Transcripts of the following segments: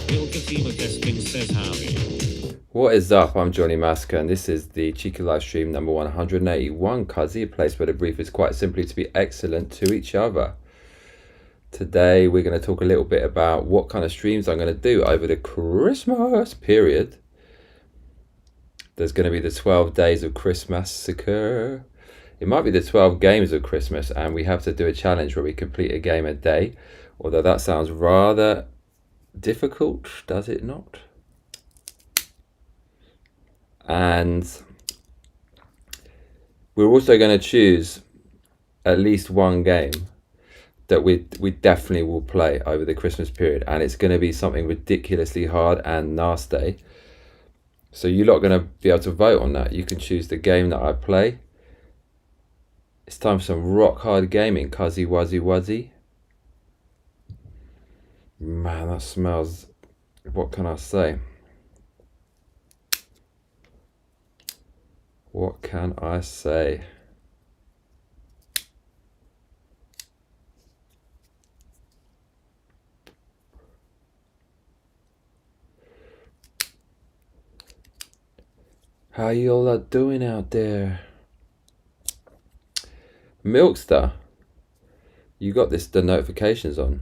Says howdy. What is up? I'm Johnny Massacre, and this is the Cheeky Live Stream number 181, Cuzzy, a place where the brief is quite simply to be excellent to each other. Today we're going to talk a little bit about what kind of streams I'm going to do over the Christmas period. There's going to be the 12 days of Christmas Massacre. It might be the 12 games of Christmas, and we have to do a challenge where we complete a game a day, although that sounds rather difficult, does it not? And we're also going to choose at least one game that we definitely will play over the Christmas period, and it's going to be something ridiculously hard and nasty. So you're not going to be able to vote on that. You can choose the game that I play. It's time for some rock hard gaming. Cuzzy wuzzy wuzzy. Man, that smells, what can I say? What can I say? How you all doing out there? Milkster, you got the notifications on.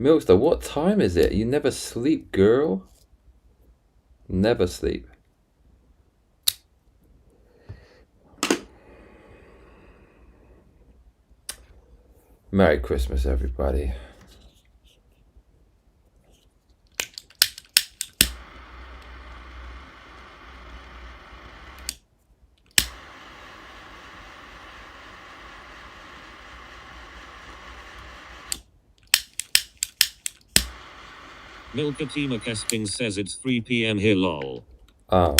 Milkster, what time is it? You never sleep, girl. Never sleep. Merry Christmas, everybody. Milkatima Kesping says it's 3 p.m. here, lol. Oh.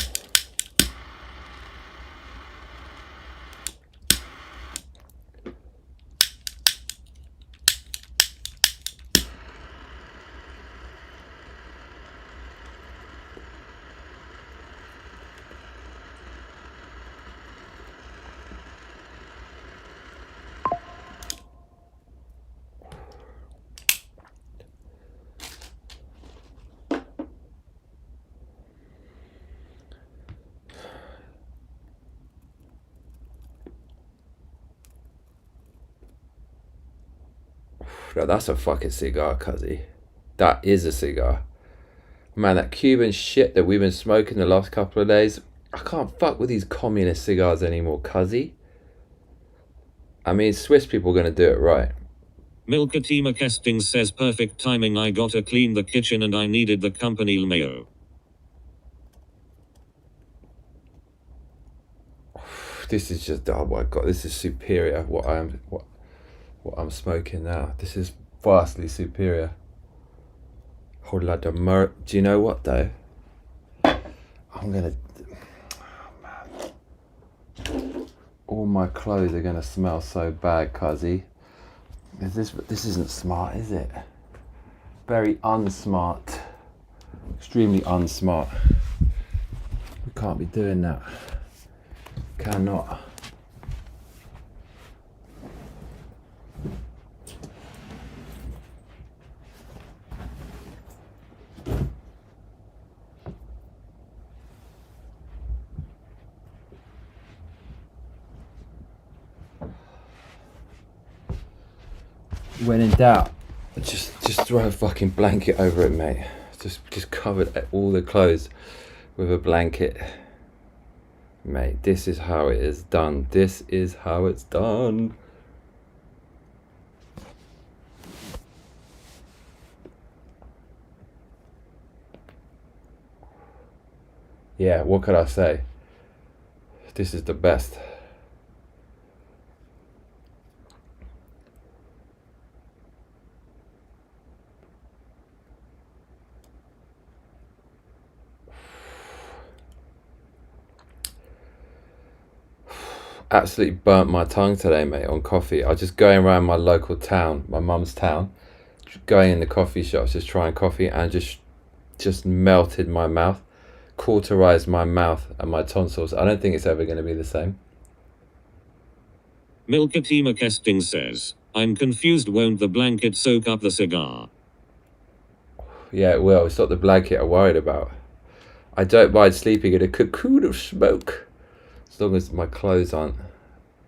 No, that's a fucking cigar, Cuzzy. That is a cigar. Man, that Cuban shit that we've been smoking the last couple of days, I can't fuck with these communist cigars anymore, Cuzzy. I mean, Swiss people are going to do it right. Milkatima Kesting says perfect timing, I gotta clean the kitchen and I needed the company mayo. This is just, oh my god, this is superior. What I'm smoking now. This is vastly superior. Hold like the do you know what though? I'm gonna, oh man, all my clothes are gonna smell so bad, Cuzzy. This isn't smart, is it? Very unsmart. Extremely unsmart. We can't be doing that. Cannot. When in doubt, just throw a fucking blanket over it, mate. Just cover all the clothes with a blanket. Mate, this is how it is done. This is how it's done. Yeah, what could I say? This is the best. Absolutely burnt my tongue today, mate, on coffee. I was just going around my local town, my mum's town, going in the coffee shops, just trying coffee, and just melted my mouth, cauterized my mouth and my tonsils. I don't think it's ever going to be the same. Milkatima Kesting says, I'm confused, won't the blanket soak up the cigar? Yeah, it will. It's not the blanket I'm worried about. I don't mind sleeping in a cocoon of smoke, as long as my clothes aren't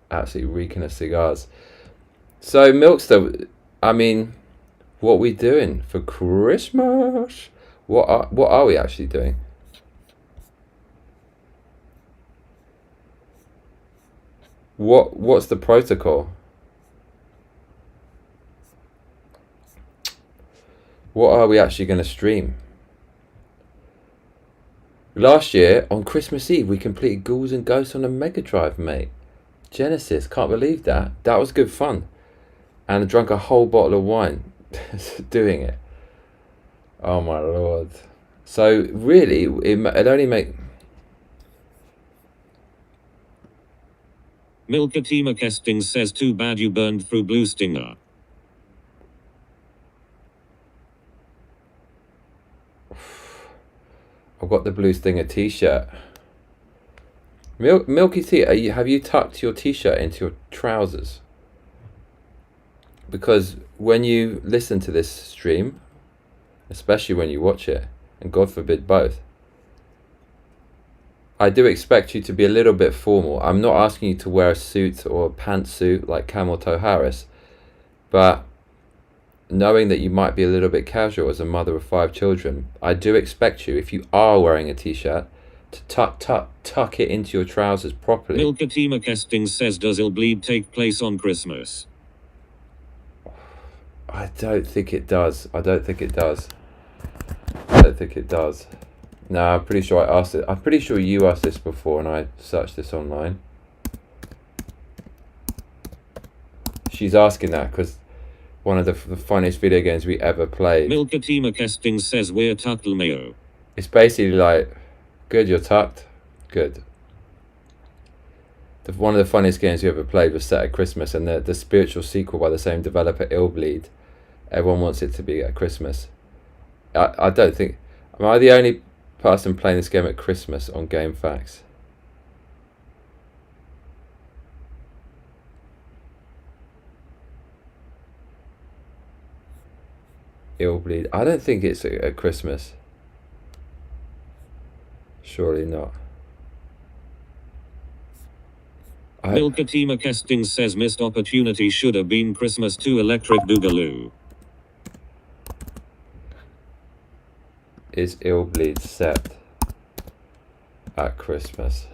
absolutely reeking of cigars. So, Milkster, I mean, what are we doing for Christmas? What are we actually doing? What's the protocol? What are we actually going to stream? Last year, on Christmas Eve, we completed Ghouls and Ghosts on a Mega Drive, mate. Genesis, can't believe that. That was good fun. And I drank a whole bottle of wine doing it. Oh my lord. So really, it only make... Milkatima Kesting says too bad you burned through Blue Stinger. I've got the Blue Stinger t-shirt. Milky T, have you tucked your t-shirt into your trousers? Because when you listen to this stream, especially when you watch it, and God forbid both, I do expect you to be a little bit formal. I'm not asking you to wear a suit or a pantsuit like Camel Toe Harris, but knowing that you might be a little bit casual as a mother of 5 children, I do expect you, if you are wearing a t-shirt, to tuck it into your trousers properly. Milkatima Kesting says, does Illbleed take place on Christmas? I don't think it does. I don't think it does. I don't think it does. No, I'm pretty sure I asked it. I'm pretty sure you asked this before and I searched this online. She's asking that because one of the funniest video games we ever played. Milkatima Kesting says we're tucked Mayo. It's basically like, good, you're tucked. Good. One of the funniest games we ever played was set at Christmas, and the spiritual sequel by the same developer, Illbleed. Everyone wants it to be at Christmas. I don't think... Am I the only person playing this game at Christmas on Game Facts? Illbleed. I don't think it's at Christmas. Surely not. Milkatima Kesting says missed opportunity should have been Christmas 2 Electric Boogaloo. Is Illbleed set at Christmas?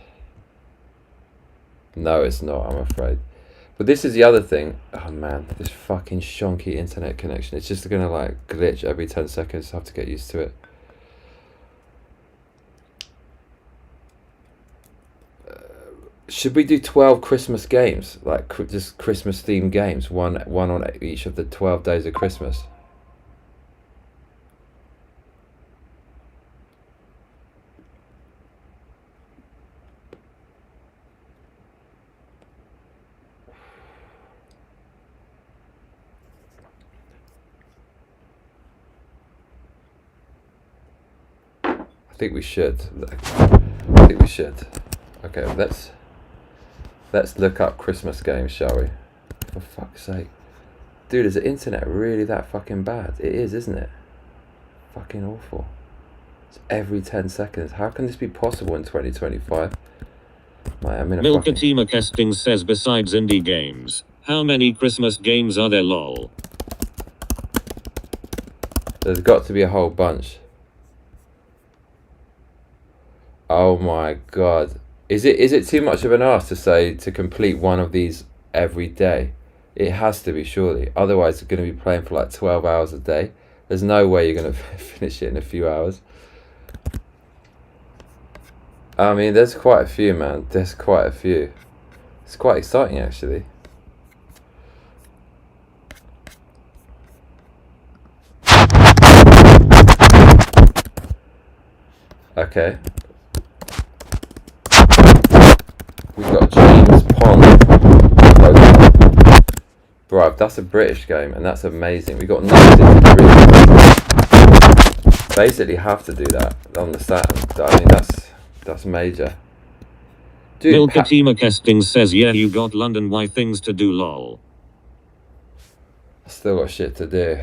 No, it's not, I'm afraid. But this is the other thing. Oh man, this fucking shonky internet connection. It's just gonna like glitch every 10 seconds. I have to get used to it. Should we do 12 Christmas games? Like just Christmas themed games? One on each of the 12 days of Christmas? I think we should. I think we should. Okay, let's look up Christmas games, shall we? For fuck's sake. Dude, is the internet really that fucking bad? It is, isn't it? Fucking awful. It's every 10 seconds. How can this be possible in 2025? I'm in a Milkatima Kesting says besides indie games, how many Christmas games are there lol? There's got to be a whole bunch. Oh my god. Is it too much of an ask to say to complete one of these every day? It has to be, surely. Otherwise, you're going to be playing for like 12 hours a day. There's no way you're going to finish it in a few hours. I mean, there's quite a few, man. There's quite a few. It's quite exciting, actually. Okay. We got James Pond. Bruv, that's a British game, and that's amazing. We got nothing to really basically have to do that on the Saturn. I mean, that's major. Dude, Milkatima Kesting says, yeah, you got London, why things to do lol. I still got shit to do.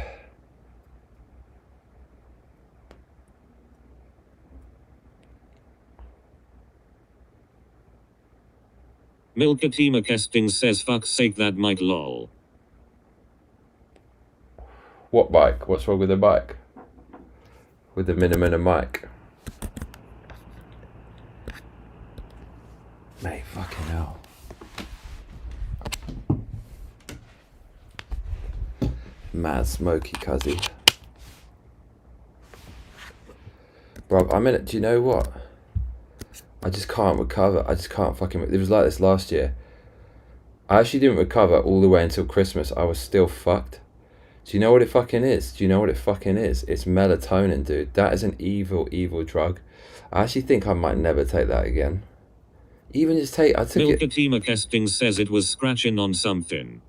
Milkatima Kesting says fuck's sake that mic lol. What bike? What's wrong with the bike? With the minimum mic? Mate, fucking hell. Mad smoky cuzzy. Bro, I'm in it. Do you know what? I just can't recover. I just can't fucking... It was like this last year. I actually didn't recover all the way until Christmas. I was still fucked. Do you know what it fucking is? Do you know what it fucking is? It's melatonin, dude. That is an evil, evil drug. I actually think I might never take that again. Even just take... I took it... Milkatima Kesting says it was scratching on something.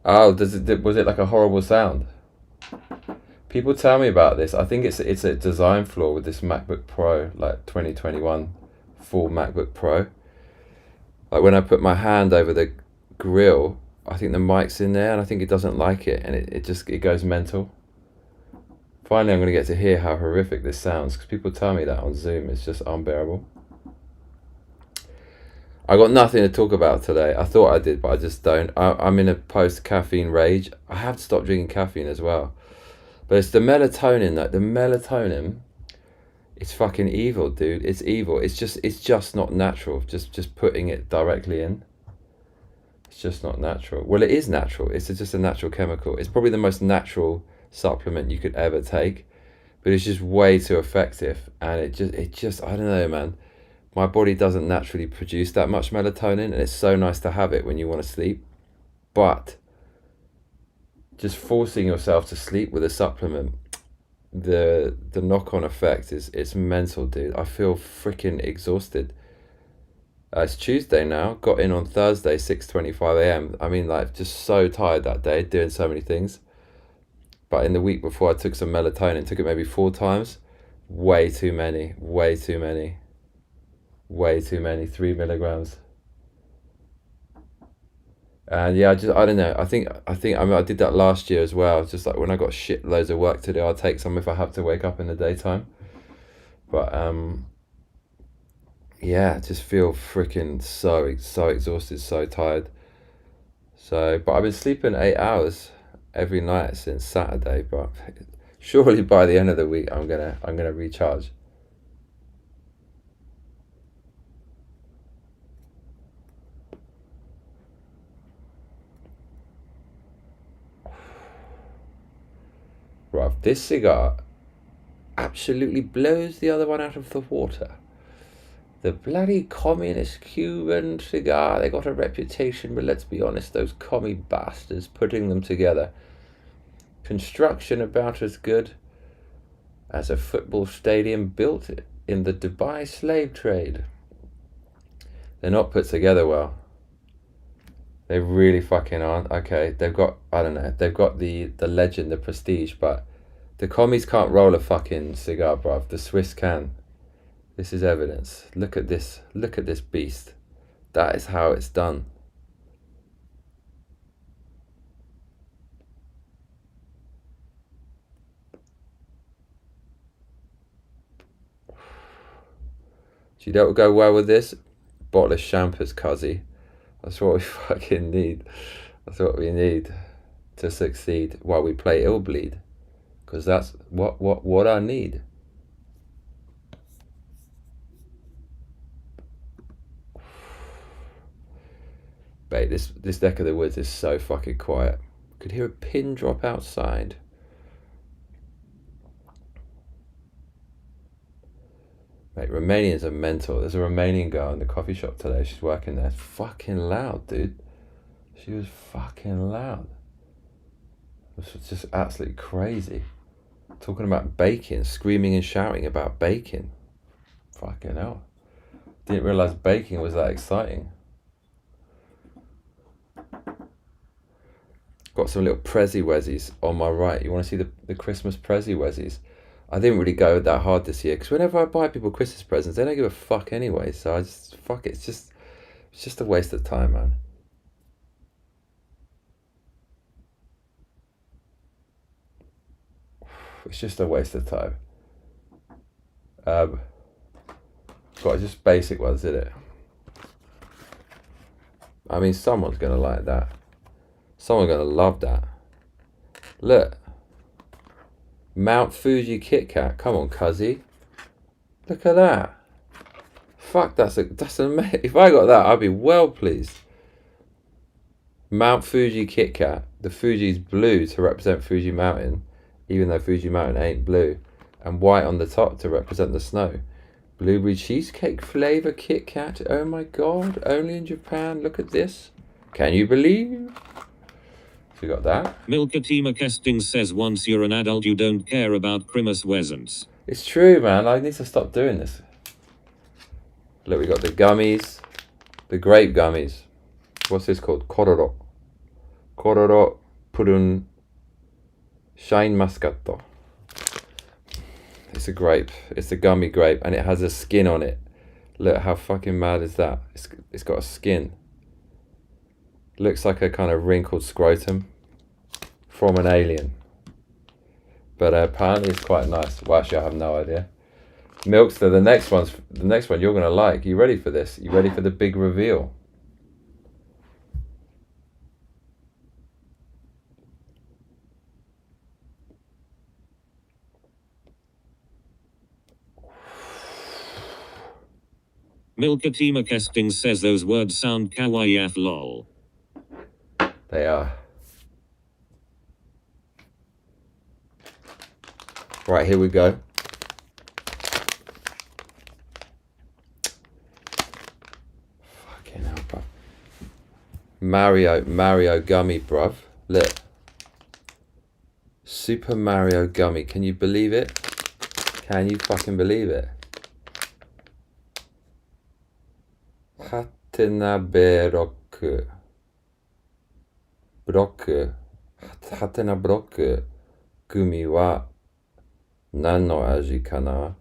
Oh, was it like a horrible sound? People tell me about this. I think it's a design flaw with this MacBook Pro, like 2021 full MacBook Pro. Like when I put my hand over the grill, I think the mic's in there and I think it doesn't like it, and it goes mental. Finally, I'm going to get to hear how horrific this sounds, because people tell me that on Zoom. It's just unbearable. I got nothing to talk about today. I thought I did, but I just don't. I'm in a post-caffeine rage. I have to stop drinking caffeine as well. But it's the melatonin, though. The melatonin, it's fucking evil, dude. It's evil. It's just not natural. Just putting it directly in. It's just not natural. Well, it is natural. It's just a natural chemical. It's probably the most natural supplement you could ever take, but it's just way too effective. And it just I don't know, man. My body doesn't naturally produce that much melatonin, and it's so nice to have it when you want to sleep. But just forcing yourself to sleep with a supplement, the knock-on effect it's mental, dude. I feel freaking exhausted. It's Tuesday now. Got in on Thursday, 6:25 a.m. I mean, like, just so tired that day, doing so many things. But in the week before, I took some melatonin. Took it maybe 4 times. Way too many. 3 milligrams. And yeah, I don't know. I think I did that last year as well. Just like when I got shit loads of work to do, I'll take some if I have to wake up in the daytime. But yeah, I just feel freaking so exhausted, so tired. But I've been sleeping 8 hours every night since Saturday. But surely by the end of the week, I'm gonna recharge. Right, this cigar absolutely blows the other one out of the water. The bloody communist Cuban cigar, they got a reputation, but let's be honest, those commie bastards putting them together. Construction about as good as a football stadium built in the Dubai slave trade. They're not put together well. They really fucking aren't. Okay, they've got, I don't know, they've got the legend, the prestige, but the commies can't roll a fucking cigar, bruv. The Swiss can. This is evidence. Look at this beast. That is how it's done. Do you know what would go well with this? Bottle of Champers, cuzzy. That's what we fucking need. That's what we need to succeed while we play Ill Bleed. Because that's what I need. Mate, this neck of the woods is so fucking quiet. Could hear a pin drop outside. Mate, Romanians are mental. There's a Romanian girl in the coffee shop today. She's working there. It's fucking loud, dude. She was fucking loud. It was just absolutely crazy. Talking about bacon, screaming and shouting about bacon. Fucking hell. Didn't realise baking was that exciting. Got some little Prezi Wezzies on my right. You want to see the Christmas Prezi Wezzies? I didn't really go that hard this year, because whenever I buy people Christmas presents, they don't give a fuck anyway. So I just, fuck it. It's just a waste of time, man. It's just a waste of time. Got just basic ones, isn't it? I mean, someone's gonna like that. Someone's gonna love that. Look. Mount Fuji Kit Kat. Come on, cuzzy. Look at that. Fuck, that's amazing. If I got that, I'd be well pleased. Mount Fuji Kit Kat. The Fuji's blue to represent Fuji Mountain, even though Fuji Mountain ain't blue, and white on the top to represent the snow. Blueberry cheesecake flavor Kit Kat. Oh my god, only in Japan. Look at this. Can you believe? So we got that. Milkatima Casting says once you're an adult you don't care about Christmas presents. It's true, man. I need to stop doing this. Look, we got the gummies. The grape gummies. What's this called? Kororo. Kororo Purun Shine Muscato. It's a grape. It's a gummy grape, and it has a skin on it. Look, how fucking mad is that? It's got a skin. Looks like a kind of wrinkled scrotum from an alien. But apparently it's quite nice. Well, actually, I have no idea. Milkster, the next one you're gonna like. You ready for this? You ready for the big reveal? Milkatima Casting says those words sound kawaii af lol. They are. Right, here we go. Fucking hell, bruv. Mario gummy, bruv. Look. Super Mario gummy. Can you believe it? Can you fucking believe it? Hatena Broku. Hatena Broku. Gumi wa nan no aji kana?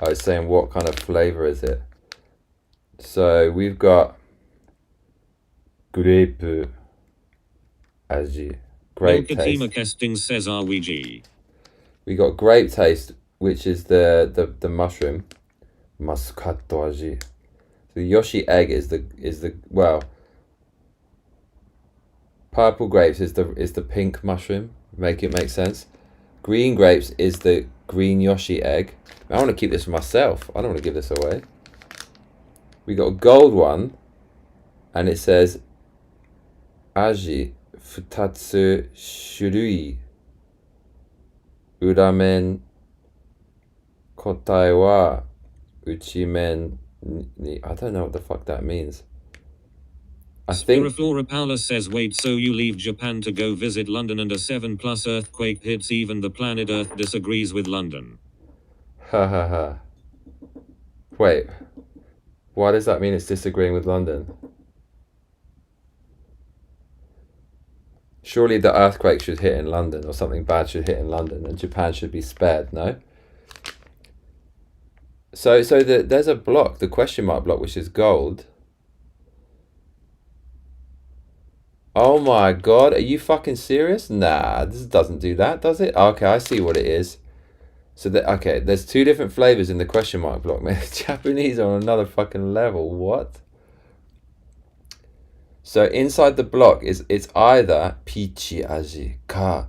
I was saying, what kind of flavor is it? So we've got grape aji. Grape taste. Milkatima Casting says RWG. We got grape taste, which is the mushroom. Muscato aji. The Yoshi egg is the well. Purple grapes is the pink mushroom. Make sense. Green grapes is the green Yoshi egg. I want to keep this for myself. I don't want to give this away. We got a gold one, and it says Aji futatsu shurui. Uramen kotai wa uchimen. I don't know what the fuck that means. I think Spiriflora Paula says wait, so you leave Japan to go visit London and a 7+ earthquake hits, even the planet Earth disagrees with London. Ha ha ha. Wait. Why does that mean it's disagreeing with London? Surely the earthquake should hit in London, or something bad should hit in London, and Japan should be spared, no? So there's a block, the question mark block, which is gold. Oh my god, are you fucking serious? Nah, this doesn't do that, does it? Okay, I see what it is. So okay, there's two different flavors in the question mark block, man. Japanese are on another fucking level. What? So inside the block it's either peachy aji ka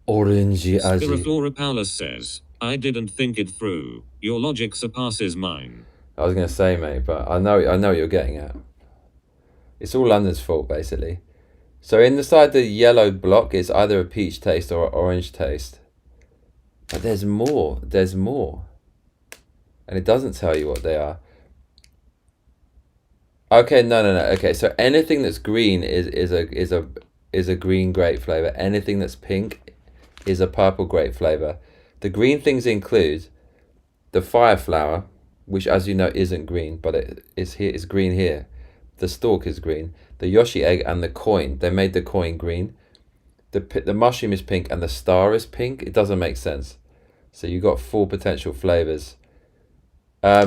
orangey aji. Spiriflora Paula says, I didn't think it through. Your logic surpasses mine. I was gonna say, mate, but I know what you're getting at. It's all London's fault, basically. So inside the yellow block is either a peach taste or an orange taste. But there's more. There's more. And it doesn't tell you what they are. Okay, no. Okay, so anything that's green is a green grape flavor. Anything that's pink is a purple grape flavor. The green things include the fire flower, which, as you know, isn't green, but it is here. It's green here. The stalk is green. The Yoshi egg and the coin. They made the coin green. The mushroom is pink and the star is pink. It doesn't make sense. So you got 4 potential flavors. I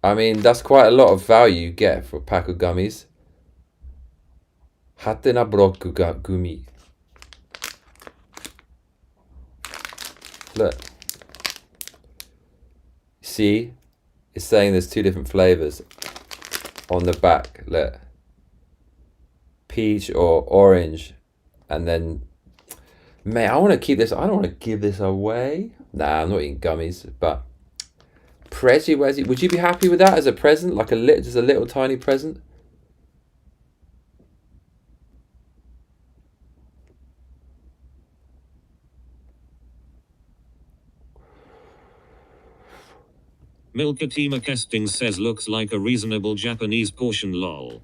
mean, that's quite a lot of value you get for a pack of gummies. Hatena broku gumi. Look. See? It's saying there's 2 different flavors on the back. Look. peach or orange, and then, mate, I want to keep this. I don't want to give this away. Nah, I'm not eating gummies, but Prezi Wezzy, would you be happy with that as a present, like just a little tiny present? Milkatima Casting says looks like a reasonable Japanese portion lol.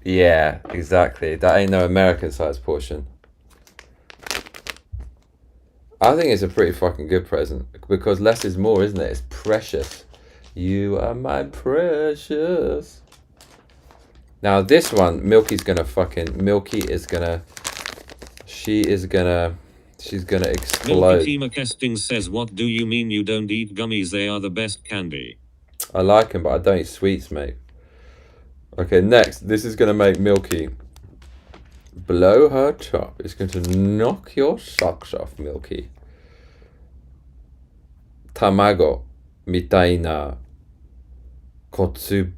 Yeah, exactly. That ain't no American size portion. I think it's a pretty fucking good present because less is more, isn't it? It's precious. You are my precious. Now this one, she's gonna explode. Milkatima Casting says, what do you mean you don't eat gummies? They are the best candy. I like them, but I don't eat sweets, mate. Okay, next. This is going to make Milky blow her top. It's going to knock your socks off, Milky. Tamago mitai na kotsubugumi.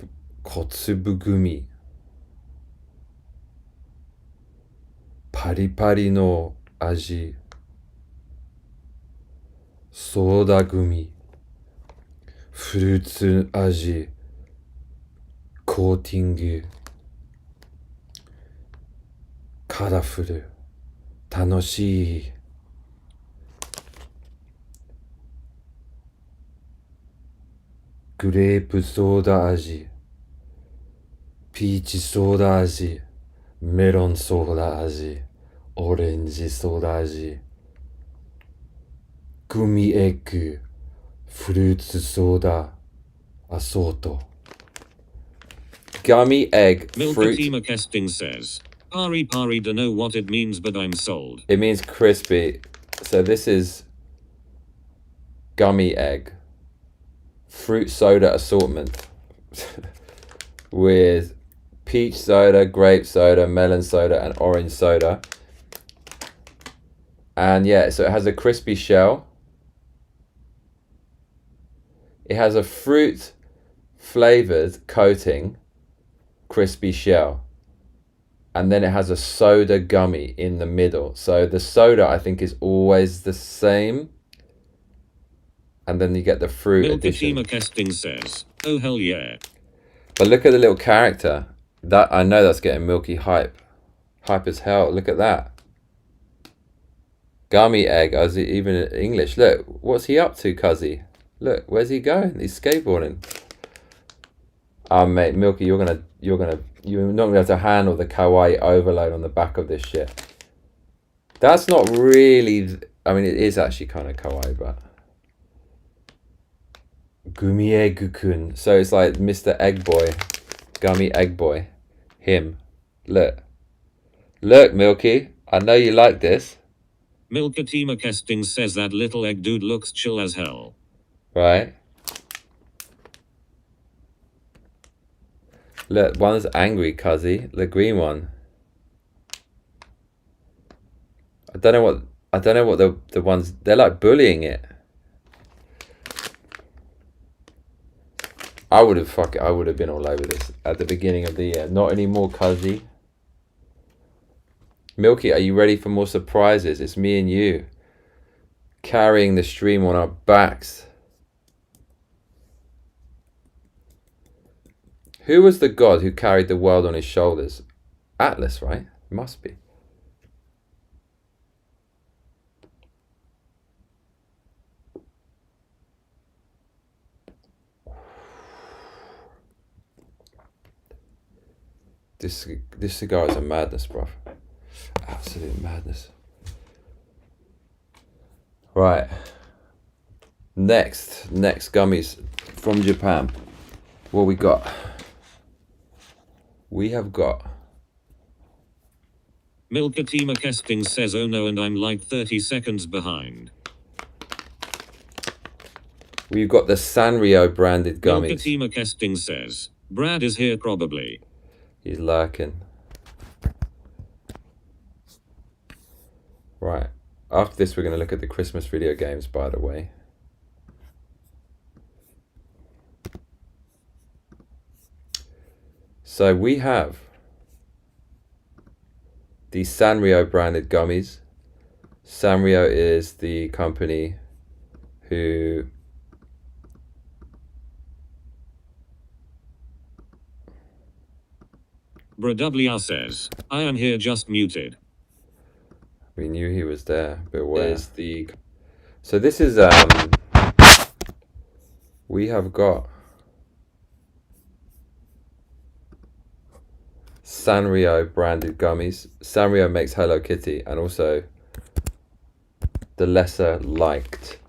Pari no aji. Soda gumi. Fruits aji. Coating. Colorful. Tanoshii. Grape soda aji. Peach soda aji. Melon soda aji. Orange soda aji. Gummy egg. Fruits soda. Assorto. Gummy egg fruit. Milkatima Casting says, Pari Pari dunno what it means, but I'm sold. It means crispy. So this is gummy egg fruit soda assortment with peach soda, grape soda, melon soda, and orange soda. And yeah, so it has a crispy shell. It has a fruit flavored coating, crispy shell. And then it has a soda gummy in the middle. So the soda, I think, is always the same. And then you get the fruit addition. Milkatima Casting says, oh hell yeah. But look at the little character. That I know that's getting Milky hype. Hype as hell. Look at that. Gummy egg, as even in English. Look, what's he up to, cuzzy? Look, where's he going? He's skateboarding. Oh mate, Milky, you're not gonna be able to handle the kawaii overload on the back of this shit. That's not really, I mean, it is actually kind of kawaii, but Gummy Egg-kun. So it's like Mr. Egg Boy, Gummy Egg Boy, him. Look, Milky, I know you like this. Milkatima Casting says that little egg dude looks chill as hell. Right. Look, one's angry, cuzzy. The green one. I don't know what the ones, they're like bullying it. I would have been all over this at the beginning of the year. Not anymore, cuzzy. Milky, are you ready for more surprises? It's me and you carrying the stream on our backs. Who was the god who carried the world on his shoulders? Atlas, right? Must be. This cigar is a madness, bruv. Absolute madness. Right. Next gummies from Japan. What we got? We have got Milkatima Casting says, oh no, and I'm like 30 seconds behind. We've got the Sanrio branded gummies. Milkatima Casting says, Brad is here probably. He's lurking. Right. After this, we're going to look at the Christmas video games, by the way. So we have the Sanrio branded gummies. Sanrio is the company who Bradwr says, I am here just muted. we knew he was there, but where's the... So this is, we have got Sanrio branded gummies. Sanrio makes Hello Kitty and also the lesser liked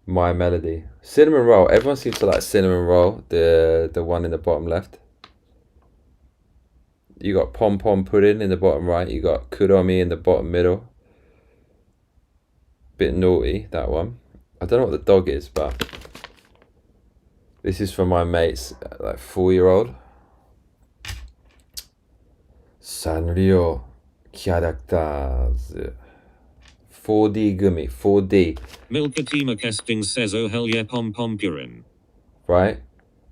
My Melody. Cinnamon roll. Everyone seems to like cinnamon roll, the one in the bottom left. You got pom pom pudding in the bottom right. You got kuromi in the bottom middle. Bit naughty, that one. I don't know what the dog is, but this is from my mate's like 4-year-old. Sanrio characters. 4D gummy, 4D. Milkatima Kesting says, oh hell yeah, pom pom purin. Right?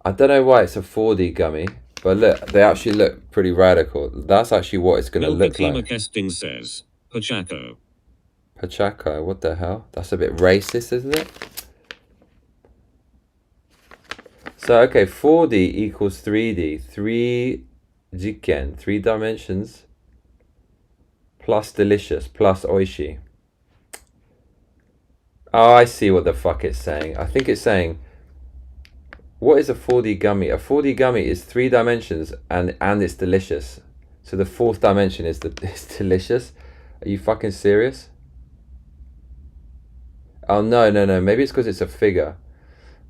I don't know why it's a 4D gummy, but look, they actually look pretty radical. That's actually what it's going to look like. Milkatima Kesting says, Pachaco. Pachaco, what the hell? That's a bit racist, isn't it? So, okay, 4D equals 3D. 3 jiken, 3 dimensions, plus delicious, plus oishi. Oh, I see what the fuck it's saying. I think it's saying, what is a 4D gummy? A 4D gummy is 3 dimensions and it's delicious. So the 4th dimension is delicious. Are you fucking serious? Oh, no. Maybe it's because it's a figure.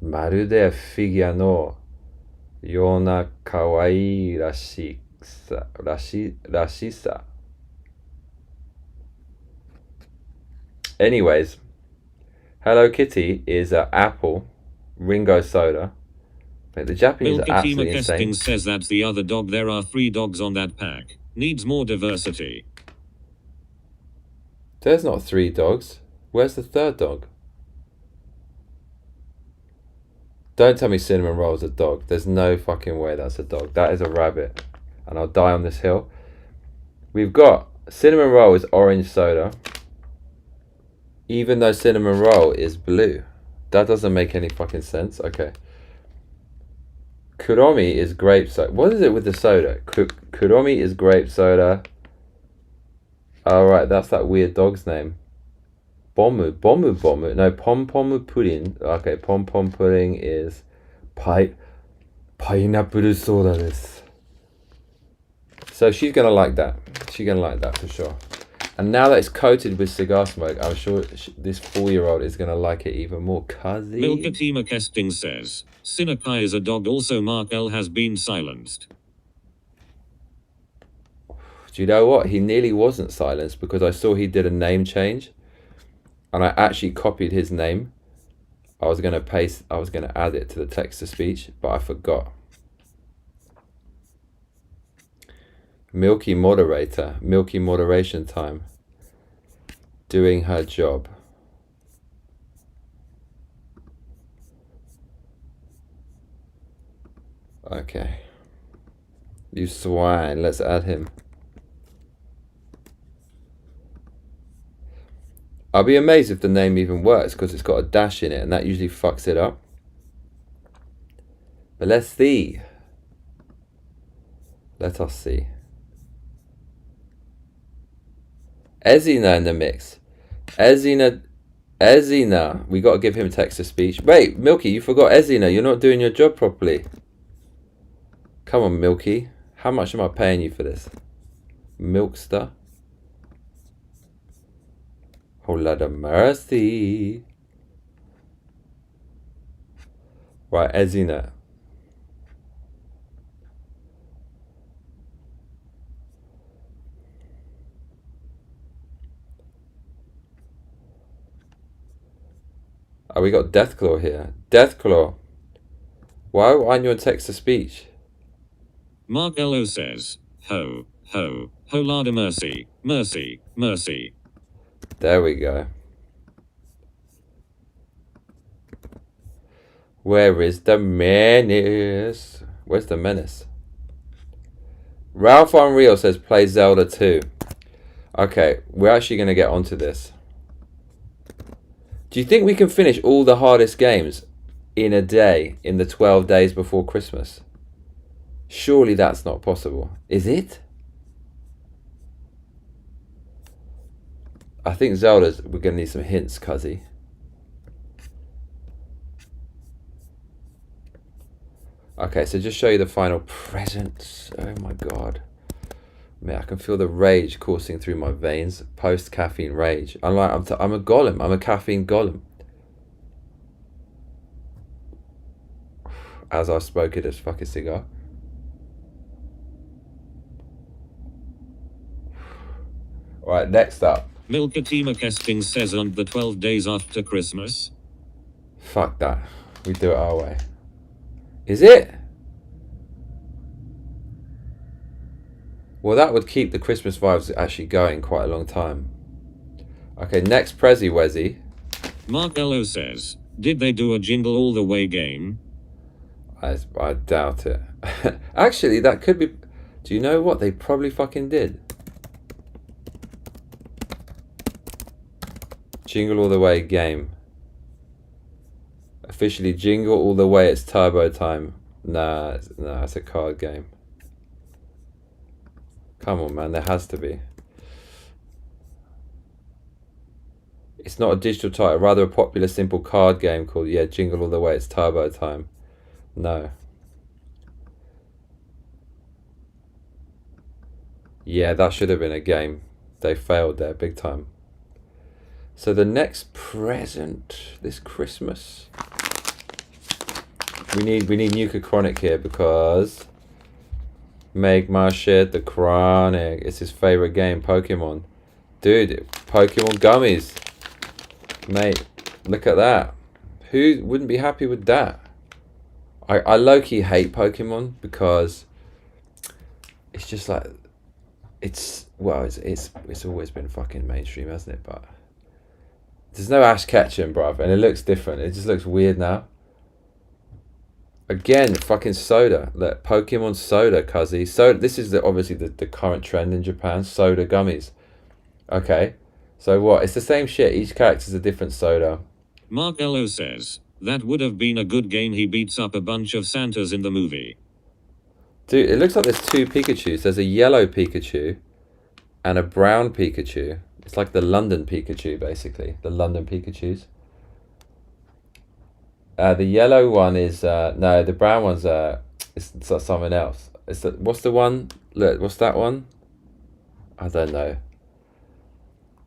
Marude figure no yona kawaii rashisa. Anyways, Hello Kitty is an apple Ringo soda. Mate, the Japanese are absolutely insane. Kesting says that's the other dog. There are 3 dogs on that pack. Needs more diversity. There's not 3 dogs. Where's the 3rd dog? Don't tell me cinnamon roll's a dog. There's no fucking way that's a dog. That is a rabbit. And I'll die on this hill. We've got cinnamon roll is orange soda. Even though cinnamon roll is blue. That doesn't make any fucking sense. Okay. Kuromi is grape soda. What is it with the soda? Kuromi is grape soda. Alright, that's that weird dog's name. Bomu. No, pom-pom pudding. Okay, pom-pom pudding is pineapple soda desu. So she's going to like that. She's going to like that for sure. And now that it's coated with cigar smoke, I'm sure this 4-year-old is going to like it even more. Kazi. Milkatima Kesting says, Sinakai is a dog. Also Mark L has been silenced. Do you know what? He nearly wasn't silenced because I saw he did a name change. And I actually copied his name. I was going to add it to the text to speech, but I forgot. Milky moderator, Milky moderation time. Doing her job. Okay. You swine, let's add him. I'll be amazed if the name even works because it's got a dash in it and that usually fucks it up. But let's see. Let us see. Ezina in the mix. Ezina. We got to give him text to speech. Wait, Milky, you forgot Ezina. You're not doing your job properly. Come on, Milky. How much am I paying you for this? Milkster. Whole lot of mercy. Right, Ezina. Oh, we got Deathclaw here. Deathclaw. Why aren't you on text to speech? Mark Ello says, ho, lada mercy, mercy, mercy. There we go. Where is the menace? Where's the menace? Ralph Unreal says play Zelda 2. Okay, we're actually going to get onto this. Do you think we can finish all the hardest games in a day, in the 12 days before Christmas? Surely that's not possible. Is it? I think Zelda's, we're going to need some hints, cuzzy. Okay, so just show you the final presents. Oh my god. Man, I can feel the rage coursing through my veins. Post-caffeine rage. I'm a golem. I'm a caffeine golem. As I smoke it as fucking cigar. Alright, next up. Milkatima Kesting says on the 12 days after Christmas. Fuck that. We do it our way. Is it? Well, that would keep the Christmas vibes actually going quite a long time. Okay, next Prezi Wezzy. Mark Ello says, did they do a jingle all the way game? I doubt it. Actually, that could be... Do you know what? They probably fucking did. Jingle all the way game. Officially jingle all the way, it's turbo time. Nah, it's a card game. Come on, man, there has to be. It's not a digital title, rather a popular simple card game called, yeah, Jingle All The Way, it's turbo time. No. Yeah, that should have been a game. They failed there, big time. So the next present this Christmas, we need Nuka Chronic here because make my shit the Chronic. It's his favorite game, Pokemon. Dude, Pokemon gummies. Mate, look at that. Who wouldn't be happy with that? I low-key hate Pokemon because it's just like it's always been fucking mainstream, hasn't it? But there's no Ash Ketchum, bruv, and it looks different. It just looks weird now. Again, fucking soda. Look, Pokemon soda, cuzzy. So this is obviously the current trend in Japan. Soda gummies. Okay, so what? It's the same shit. Each character's a different soda. Mark Ello says, that would have been a good game. He beats up a bunch of Santas in the movie. Dude, it looks like there's two Pikachus. There's a yellow Pikachu and a brown Pikachu. It's like the London Pikachu, basically. The London Pikachus. The yellow one is no, the brown one's it's something else. What's the one? Look, what's that one? I don't know.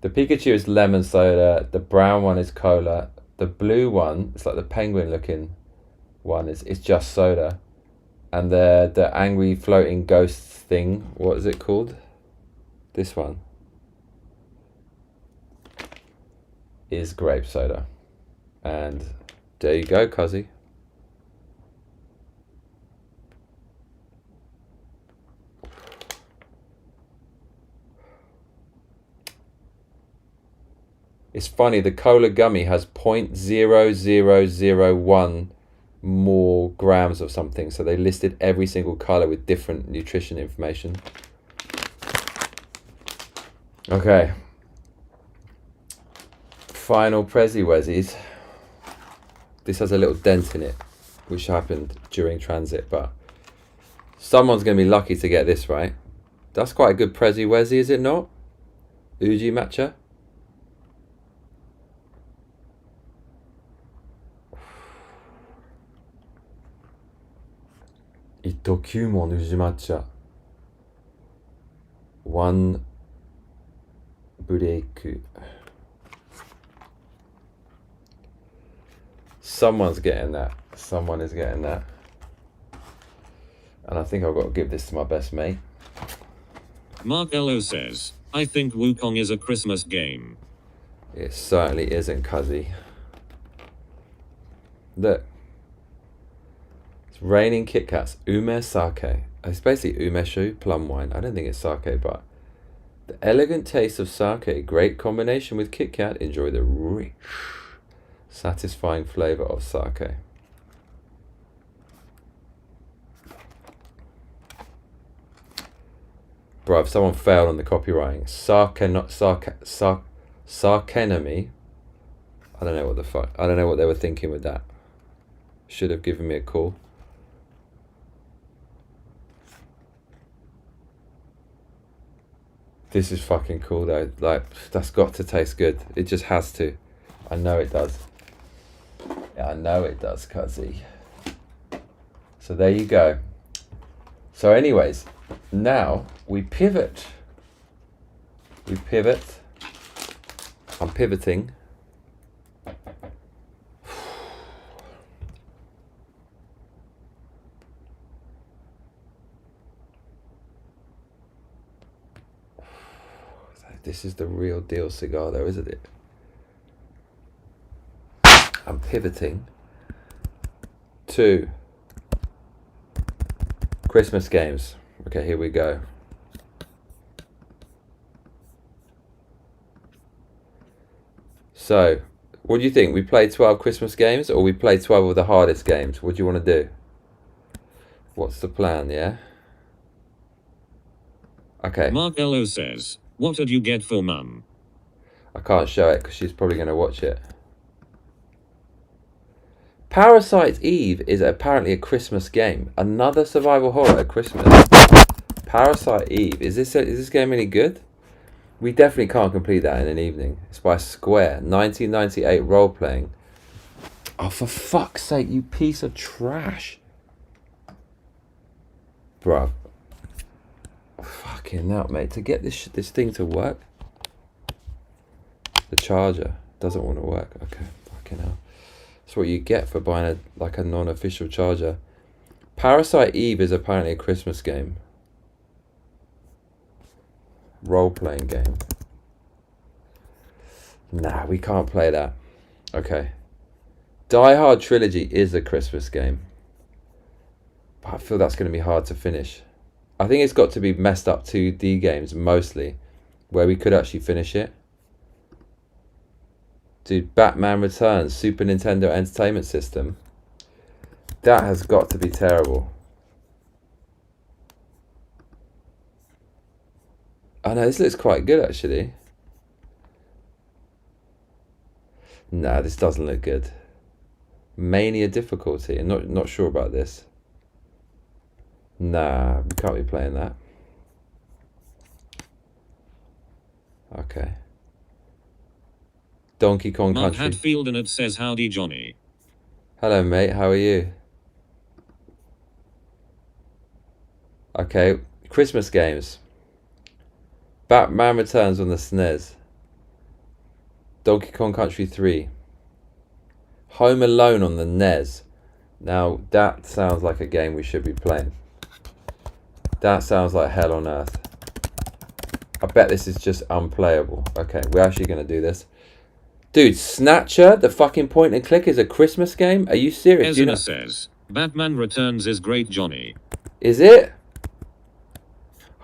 The Pikachu is lemon soda. The brown one is cola. The blue one, it's like the penguin looking one. It's just soda. And the angry floating ghost thing. What is it called? This one is grape soda. And there you go, cuzzy. It's funny, the cola gummy has 0.0001 more grams of something. So they listed every single color with different nutrition information. Okay. Final Prezi Wezzies. This has a little dent in it, which happened during transit, but someone's going to be lucky to get this, right? That's quite a good Prezi Wezzy, is it not? Uji matcha? Itokyumon Uji matcha. One break. Someone's getting that. Someone is getting that. And I think I've got to give this to my best mate. Mark Ello says, I think Wukong is a Christmas game. It certainly isn't, cuzzy. Look. It's raining Kit Kats. Ume sake. It's basically umeshu, plum wine. I don't think it's sake, but the elegant taste of sake. Great combination with Kit Kat. Enjoy the rich, satisfying flavor of sake. Bruv, someone failed on the copywriting. Sarkenemy. I don't know what the fuck. I don't know what they were thinking with that. Should have given me a call. This is fucking cool though. Like, that's got to taste good. It just has to. I know it does. Yeah, I know it does, cuzzy. So there you go. So anyways, now we pivot. We pivot. I'm pivoting. This is the real deal cigar though, isn't it? I'm pivoting to Christmas games. Okay, here we go. So, what do you think? We play 12 Christmas games or we play 12 of the hardest games? What do you want to do? What's the plan, yeah? Okay. Mark Ello says, what did you get for mum? I can't show it because she's probably going to watch it. Parasite Eve is apparently a Christmas game. Another survival horror at Christmas. Parasite Eve. Is this game any good? We definitely can't complete that in an evening. It's by Square. 1998 role-playing. Oh, for fuck's sake, you piece of trash. Bruv. Fucking hell, mate. To get this thing to work. The charger doesn't want to work. Okay, fucking hell. That's what you get for buying a non-official charger. Parasite Eve is apparently a Christmas game. Role-playing game. Nah, we can't play that. Okay. Die Hard Trilogy is a Christmas game. But I feel that's going to be hard to finish. I think it's got to be messed up 2D games mostly, where we could actually finish it. Dude, Batman Returns, Super Nintendo Entertainment System. That has got to be terrible. I know, this looks quite good actually. Nah, this doesn't look good. Mania difficulty. I'm not sure about this. Nah, we can't be playing that. Okay. Donkey Kong Mark Country. Hadfield and it says howdy Johnny. Hello mate, how are you? Okay, Christmas games. Batman Returns on the SNES. Donkey Kong Country 3. Home Alone on the NES. Now, that sounds like a game we should be playing. That sounds like hell on earth. I bet this is just unplayable. Okay, we're actually going to do this. Dude, Snatcher, the fucking point and click is a Christmas game? Are you serious? Ezra says, Batman Returns is great Johnny. Is it?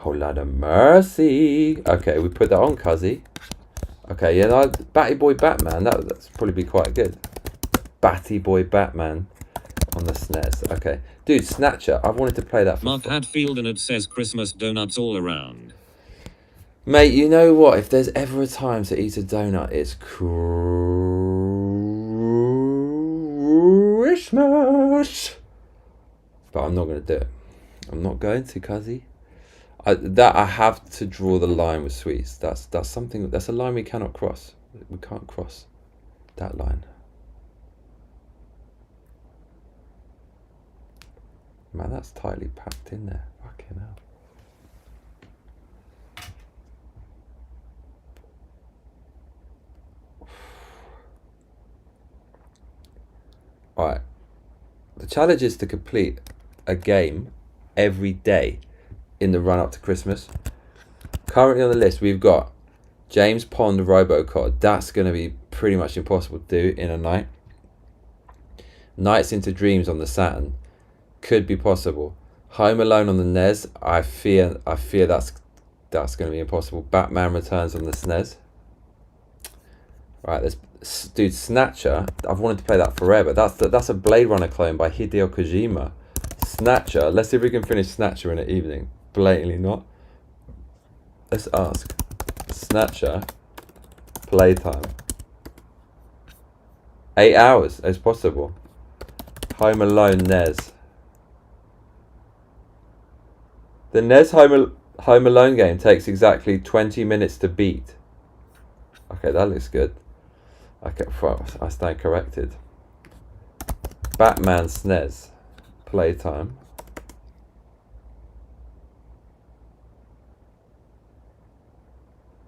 Oh, Lord of mercy. Okay, we put that on, cuzzy. Okay, yeah, Batty Boy Batman, that's probably be quite good. Batty Boy Batman on the SNES. Okay. Dude, Snatcher, I've wanted to play that for Mark Hadfield and it says Christmas donuts all around. Mate, you know what? If there's ever a time to eat a donut, it's Christmas. But I'm not going to do it. I'm not going to, cuzzy. I have to draw the line with sweets. That's something. That's a line we cannot cross. We can't cross that line. Man, that's tightly packed in there. Fucking hell. Alright. The challenge is to complete a game every day in the run up to Christmas. Currently on the list we've got James Pond Robocod. That's going to be pretty much impossible to do in a night. Nights into Dreams on the Saturn. Could be possible. Home Alone on the NES. I fear that's going to be impossible. Batman Returns on the SNES. Right, there's dude Snatcher. I've wanted to play that forever. That's a Blade Runner clone by Hideo Kojima. Snatcher. Let's see if we can finish Snatcher in an evening. Blatantly not. Let's ask. Snatcher. Playtime. 8 hours as possible. Home Alone NES. The NES Home Alone game takes exactly 20 minutes to beat. Okay, that looks good. Okay, I stand corrected. Batman SNES. Playtime.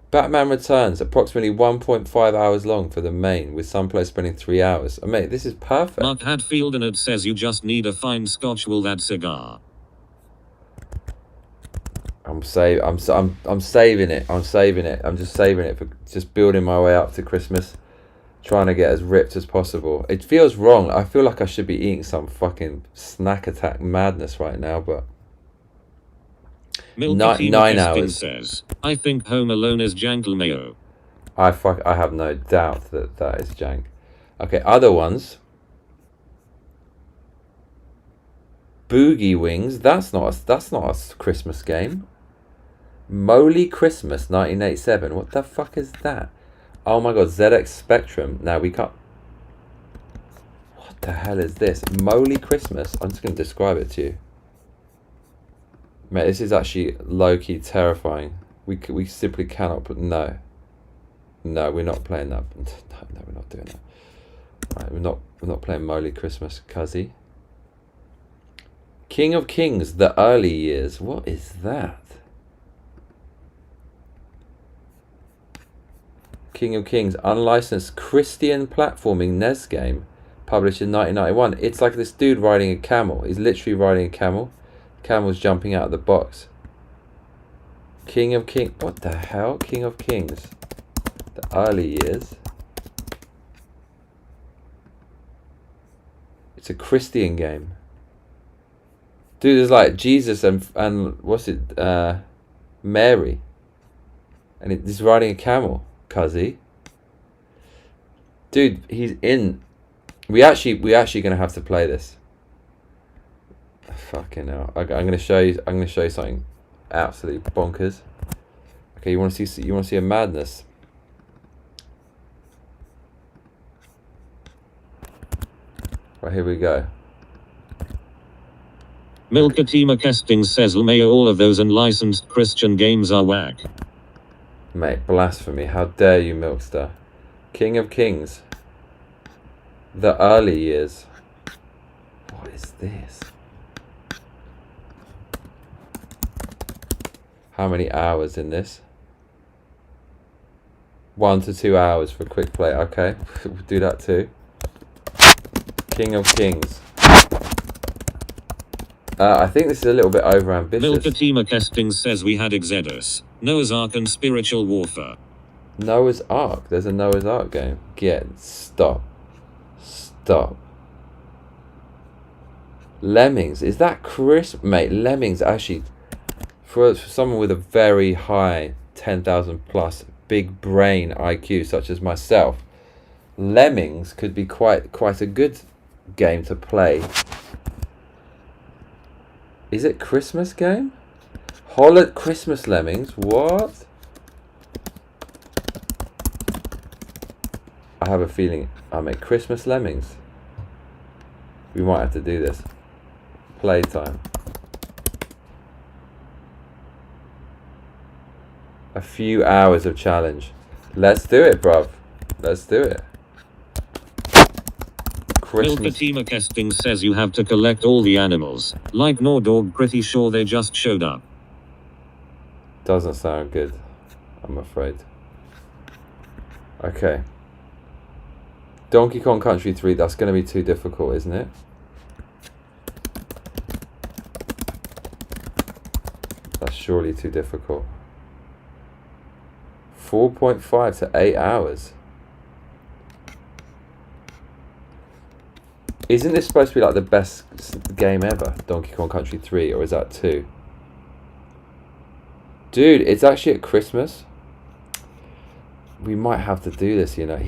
Batman Returns, approximately 1.5 hours long for the main, with some players spending 3 hours. Oh, mate, this is perfect. Mark Hadfield and it says you just need a fine scotch will that cigar. I'm saving it. I'm saving it. I'm just saving it for just building my way up to Christmas. Trying to get as ripped as possible. It feels wrong. I feel like I should be eating some fucking snack attack madness right now, but 9 hours. Says, I think Home Alone is Jankle Mayo. I have no doubt that is jank. Okay, other ones. Boogie Wings. That's not a Christmas game. Moly Christmas 1987. What the fuck is that? Oh my god, ZX Spectrum. Now we can't. What the hell is this? Moly Christmas. I'm just going to describe it to you. Mate, this is actually low-key terrifying. We simply cannot put... No, we're not playing that. No, we're not doing that. Right, we're not playing Moly Christmas, cuzzy. King of Kings, the early years. What is that? King of Kings, unlicensed Christian platforming NES game, published in 1991. It's like this dude riding a camel. He's literally riding a camel. Camel's jumping out of the box. King of Kings. What the hell? King of Kings. The early years. It's a Christian game. Dude, there's like Jesus and what's it? Mary. And he's riding a camel, cuzzy. Dude, he's in. We actually gonna have to play this. Fucking hell! I'm gonna show you something absolutely bonkers. Okay, you want to see a madness? Right, here we go. Milkatima Kesting says LMAO all of those unlicensed Christian games are whack. Mate, blasphemy! How dare you, Milkster? King of Kings. The early years. What is this? How many hours in this? 1 to 2 hours for quick play. Okay, we'll do that too. King of Kings. I think this is a little bit over ambitious. Milkatima Kesting says we had Exodus, Noah's Ark and Spiritual Warfare. Noah's Ark. There's a Noah's Ark game. Stop. Lemmings. Is that Chris? Mate, Lemmings actually, for someone with a very high 10,000 plus big brain IQ such as myself, Lemmings could be quite a good game to play. Is it Christmas game? Christmas Lemmings? What? I have a feeling I make Christmas Lemmings. We might have to do this. Playtime. A few hours of challenge. Let's do it, bruv. Let's do it. Milkatima Kesting says you have to collect all the animals. Like Nordog, pretty sure they just showed up. Doesn't sound good, I'm afraid. Okay. Donkey Kong Country 3, that's going to be too difficult, isn't it? That's surely too difficult. 4.5 to 8 hours. Isn't this supposed to be like the best game ever, Donkey Kong Country 3, or is that 2? Dude, it's actually at Christmas. We might have to do this, you know.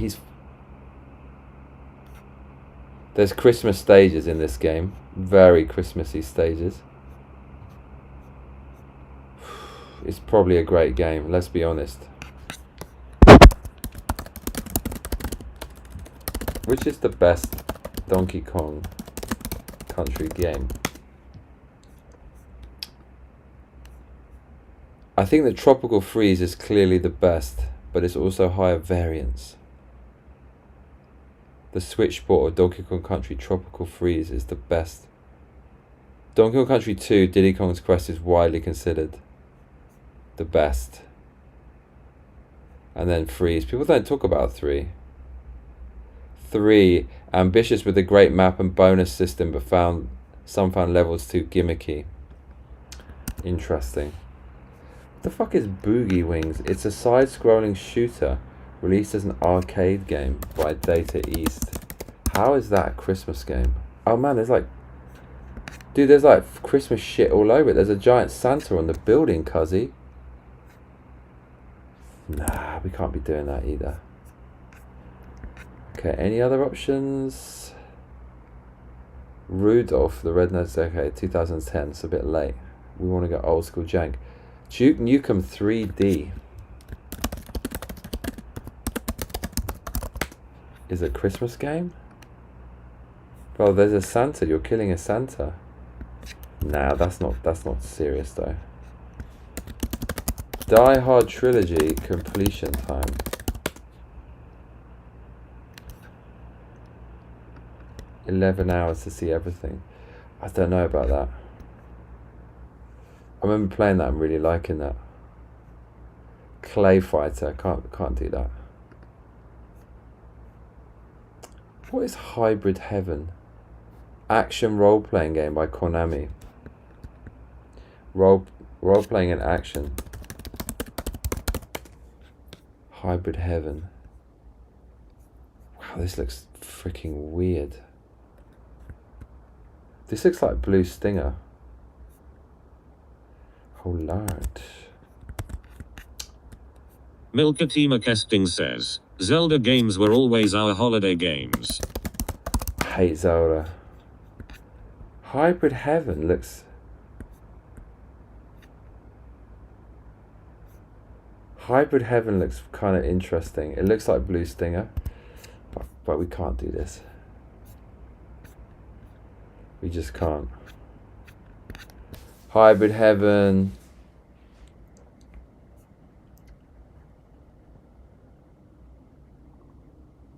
There's Christmas stages in this game. Very Christmassy stages. It's probably a great game, let's be honest. Which is the best Donkey Kong Country game? I think that Tropical Freeze is clearly the best, but it's also higher variance. The Switch port of Donkey Kong Country Tropical Freeze is the best. Donkey Kong Country 2 Diddy Kong's Quest is widely considered the best. And then Freeze. People don't talk about 3. 3, ambitious with a great map and bonus system, but some found levels too gimmicky. Interesting. What the fuck is Boogie Wings? It's a side-scrolling shooter released as an arcade game by Data East. How is that a Christmas game? Oh man, there's like... Dude, there's like Christmas shit all over it. There's a giant Santa on the building, cuzzy. Nah, we can't be doing that either. Okay, any other options? Rudolph, the Red-Nosed Decade, 2010. It's a bit late. We want to go old school jank. Duke Nukem 3D. Is it a Christmas game? Bro, there's a Santa. You're killing a Santa. Nah, that's not serious though. Die Hard Trilogy completion time. $11 hours to see everything. I don't know about that. I remember playing that and really liking that. Clay Fighter, can't do that. What is Hybrid Heaven? Action role-playing game by Konami. Role-playing in action. Hybrid Heaven. Wow, this looks freaking weird. This looks like Blue Stinger. Oh lord. Milkatima Kesting says, Zelda games were always our holiday games. I hate Zelda. Hybrid Heaven looks... Hybrid Heaven looks kind of interesting. It looks like Blue Stinger. But we can't do this. We just can't. Hybrid Heaven.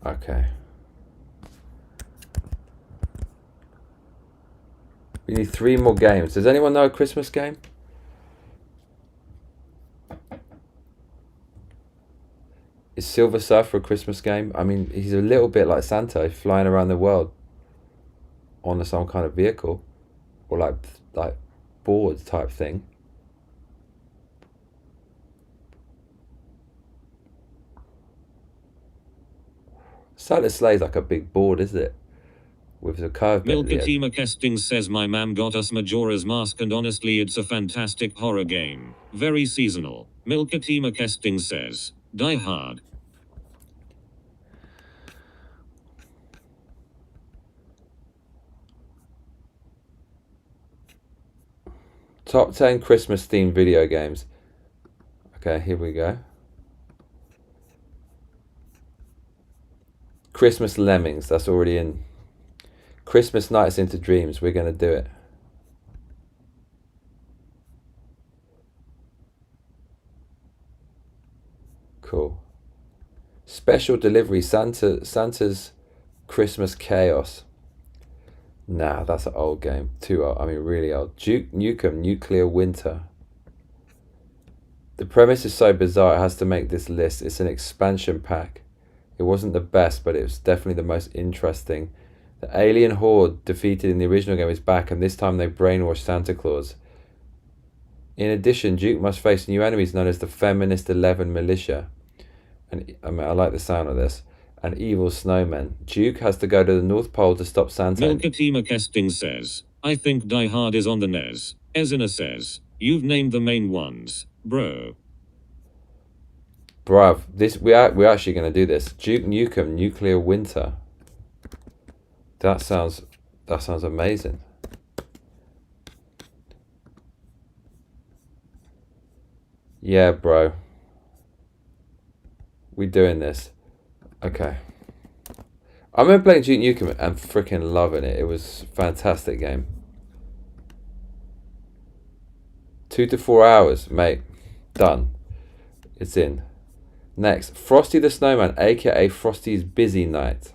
Okay. We need 3 more games. Does anyone know a Christmas game? Is Silver Surfer a Christmas game? I mean, he's a little bit like Santa, flying around the world on some kind of vehicle, or like board type thing. Santa Sleigh's like a big board, is it? With the curve. Milkatima Kesting says my mam got us Majora's Mask and honestly it's a fantastic horror game. Very seasonal. Milkatima Kesting says, Die Hard. Top 10 Christmas themed video games. Okay, here we go. Christmas Lemmings, that's already in. Christmas Nights into Dreams, we're going to do it. Cool. Special Delivery, Santa's Christmas Chaos. Nah, that's an old game. Too old, I mean really old. Duke Nukem Nuclear Winter. The premise is so bizarre it has to make this list. It's an expansion pack. It wasn't the best, but it was definitely the most interesting. The alien horde defeated in the original game is back, and this time they brainwashed Santa Claus. In addition, Duke must face new enemies known as the Feminist 11 Militia. And I mean, I like the sound of this. And evil snowmen. Duke has to go to the North Pole to stop Santa. Milkatima Kesting says, I think Die Hard is on the NES. Ezina says, you've named the main ones, bro. Bruv, we're actually going to do this. Duke Nukem Nuclear Winter. That sounds amazing. Yeah, bro. We doing this. Okay. I remember playing Duke Nukem and freaking loving it. It was a fantastic game. 2 to 4 hours, mate. Done. It's in. Next, Frosty the Snowman, aka Frosty's Busy Night.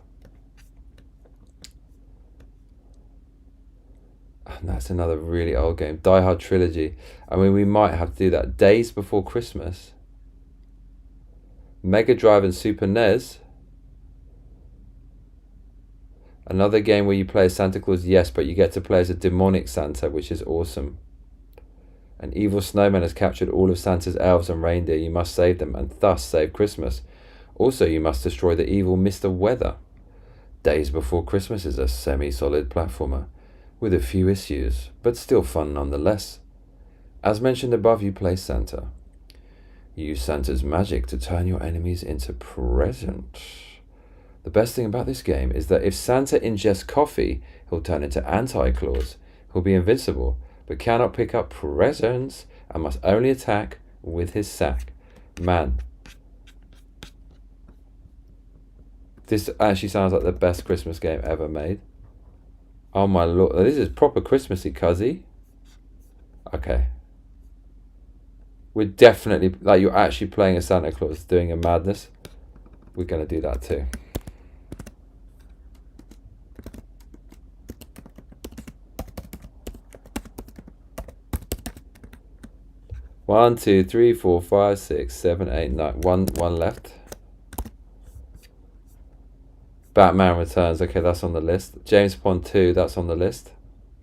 And that's another really old game. Die Hard Trilogy. I mean, we might have to do that. Days Before Christmas. Mega Drive and Super NES. Another game where you play as Santa Claus, yes, but you get to play as a demonic Santa, which is awesome. An evil snowman has captured all of Santa's elves and reindeer. You must save them and thus save Christmas. Also, you must destroy the evil Mr. Weather. Days Before Christmas is a semi-solid platformer with a few issues, but still fun nonetheless. As mentioned above, you play Santa. Use Santa's magic to turn your enemies into presents. The best thing about this game is that if Santa ingests coffee, he'll turn into Anti-Claus. He'll be invincible, but cannot pick up presents and must only attack with his sack. Man, this actually sounds like the best Christmas game ever made. Oh my lord, this is proper Christmassy, cuzzy. Okay. We're definitely, like, you're actually playing a Santa Claus doing a madness. We're going to do that too. One, two, three, four, five, six, seven, eight, nine. One left. Batman Returns. Okay, that's on the list. James Bond 2. That's on the list.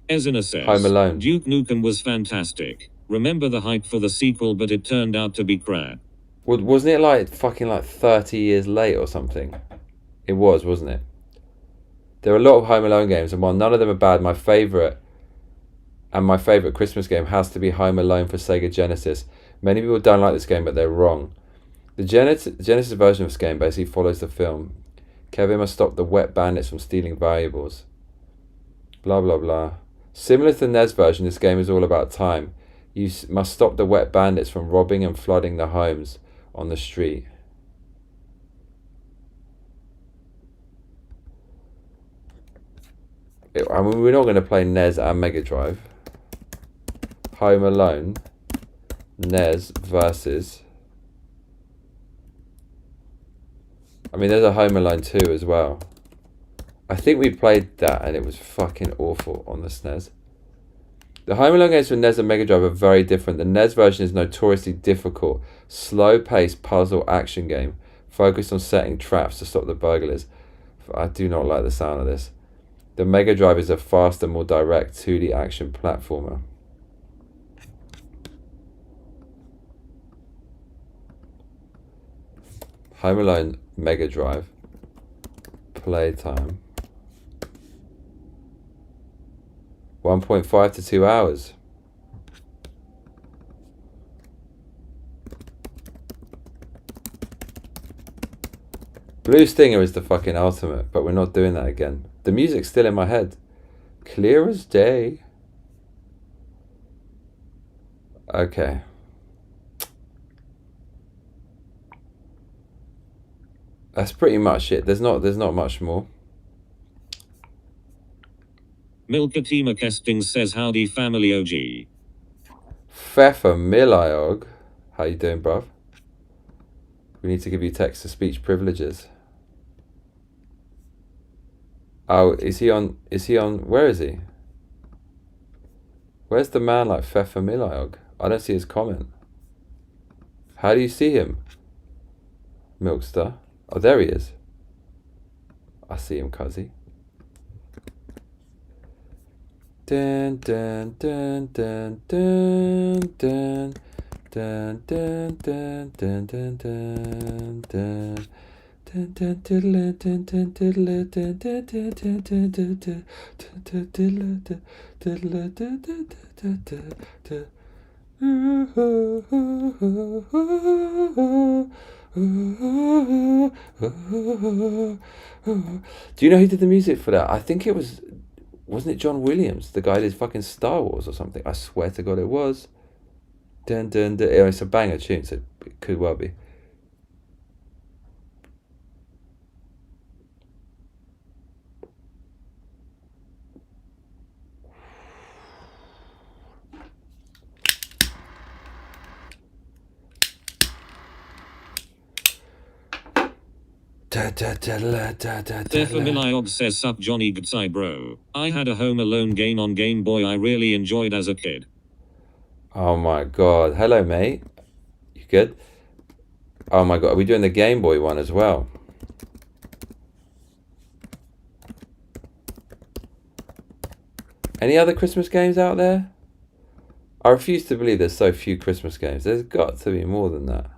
Ezina says, Home Alone. Duke Nukem was fantastic. Remember the hype for the sequel, but it turned out to be crap. Wasn't it like fucking like 30 years late or something? It was, wasn't it? There are a lot of Home Alone games, and while none of them are bad, my favourite Christmas game has to be Home Alone for Sega Genesis. Many people don't like this game, but they're wrong. The Genesis version of this game basically follows the film. Kevin must stop the wet bandits from stealing valuables. Blah, blah, blah. Similar to the NES version, this game is all about time. You must stop the wet bandits from robbing and flooding the homes on the street. I mean, we're not going to play NES and Mega Drive. Home Alone, NES versus... I mean, there's a Home Alone 2 as well. I think we played that and it was fucking awful on the SNES. The Home Alone games for NES and Mega Drive are very different. The NES version is notoriously difficult, slow-paced puzzle action game focused on setting traps to stop the burglars. I do not like the sound of this. The Mega Drive is a faster, more direct 2D action platformer. Home Alone, Mega Drive, playtime, 1.5 to 2 hours. Blue Stinger is the fucking ultimate, but we're not doing that again. The music's still in my head. Clear as day. Okay. That's pretty much it. There's not much more. Milkatima Kesting says howdy family OG. Fefa Miliog. How you doing, bruv? We need to give you text-to-speech privileges. Oh, is he on, where is he? Where's the man like Fefa Miliog? I don't see his comment. How do you see him? Milkstar. Oh, there he is. I see him, cuzzy. Dun dun dun dun dun dun dun dun dun dun dun dun dun. Do you know who did the music for that? I think it was, wasn't it John Williams, the guy who did fucking Star Wars or something? I swear to God it was. Dun, dun, dun. Oh, it's a banger tune, so it could well be. Thefamiliog says sup Johnny Gtsai bro. I had a Home Alone game on Game Boy I really enjoyed as a kid. Oh my god. Hello, mate. You good? Oh my god, are we doing the Game Boy one as well? Any other Christmas games out there? I refuse to believe there's so few Christmas games. There's got to be more than that.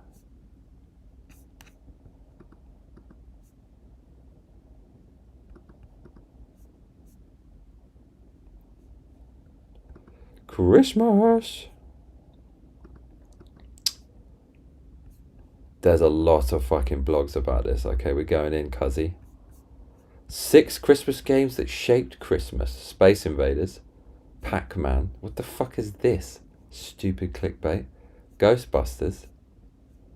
Christmas. There's a lot of fucking blogs about this. Okay, we're going in, cuzzy. 6 Christmas games that shaped Christmas. Space Invaders. Pac-Man. What the fuck is this? Stupid clickbait. Ghostbusters.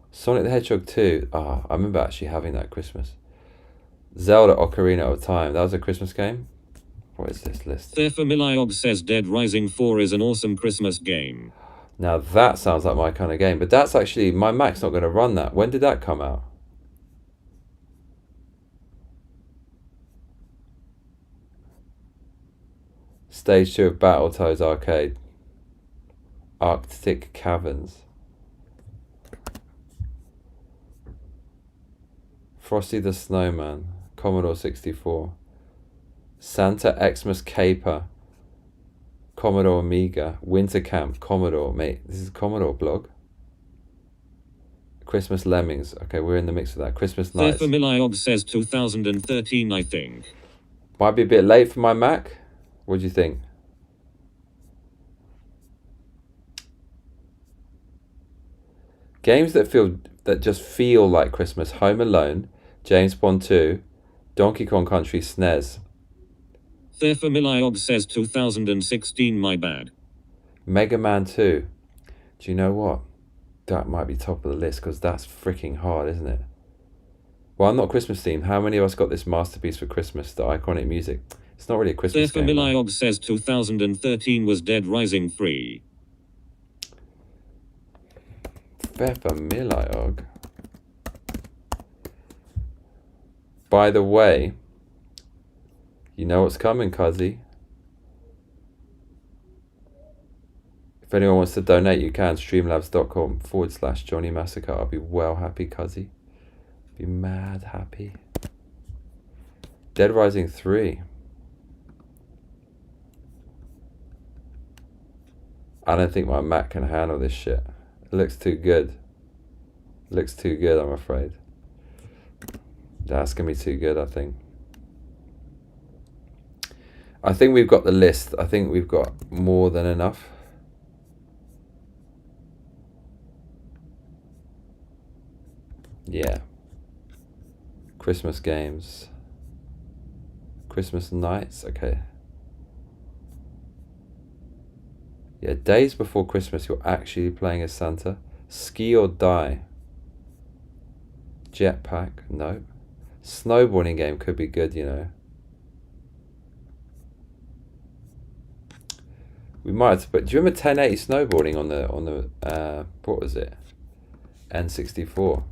Sonic the Hedgehog 2. Ah, I remember actually having that Christmas. Zelda Ocarina of Time. That was a Christmas game? What is this list? Thefamiliog says Dead Rising 4 is an awesome Christmas game. Now that sounds like my kind of game, but that's actually, my Mac's not going to run that. When did that come out? Stage 2 of Battletoads Arcade. Arctic Caverns. Frosty the Snowman. Commodore 64. Santa Xmas Caper. Commodore Amiga. Winter Camp. Commodore. Mate, this is Commodore blog. Christmas Lemmings. Okay, we're in the mix of that. Christmas Nights. Thefamiliog says 2013, I think. Might be a bit late for my Mac. What do you think? Games that just feel like Christmas. Home Alone, James Bond 2, Donkey Kong Country, SNES. Thefamiliog says 2016, my bad. Mega Man 2. Do you know what? That might be top of the list because that's freaking hard, isn't it? Well, I'm not Christmas themed. How many of us got this masterpiece for Christmas, the iconic music? It's not really a Christmas game. Thefamiliog says 2013 was Dead Rising 3. Thefamiliog. By the way, you know what's coming, cuzzy. If anyone wants to donate, you can. Streamlabs.com/Johnny Massacre. I'll be well happy, cuzzy. Be mad happy. Dead Rising 3. I don't think my Mac can handle this shit. It looks too good. Looks too good, I'm afraid. That's gonna be too good, I think. I think we've got the list. I think we've got more than enough. Yeah. Christmas games. Christmas nights, okay. Yeah, days before Christmas, you're actually playing as Santa. Ski or Die. Jetpack, no. Snowboarding game could be good, you know. We might have to put, do you remember 1080 snowboarding on the what was it? N64.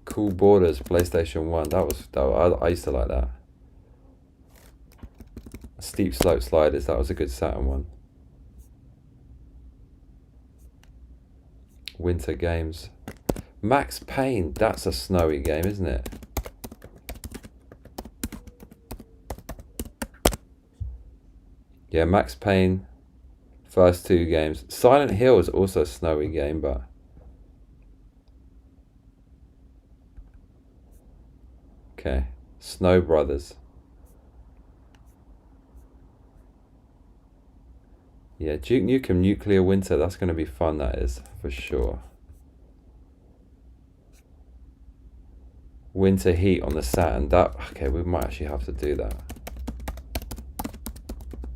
Cool Borders, PlayStation 1. I used to like that. Steep Slope Sliders, that was a good Saturn one. Winter games. Max Payne, that's a snowy game, isn't it? Yeah, Max Payne, first 2 games. Silent Hill is also a snowy game, but okay. Snow Brothers. Yeah, Duke Nukem Nuclear Winter, that's going to be fun, that is, for sure. Winter Heat on the Saturn, that, okay, we might actually have to do that.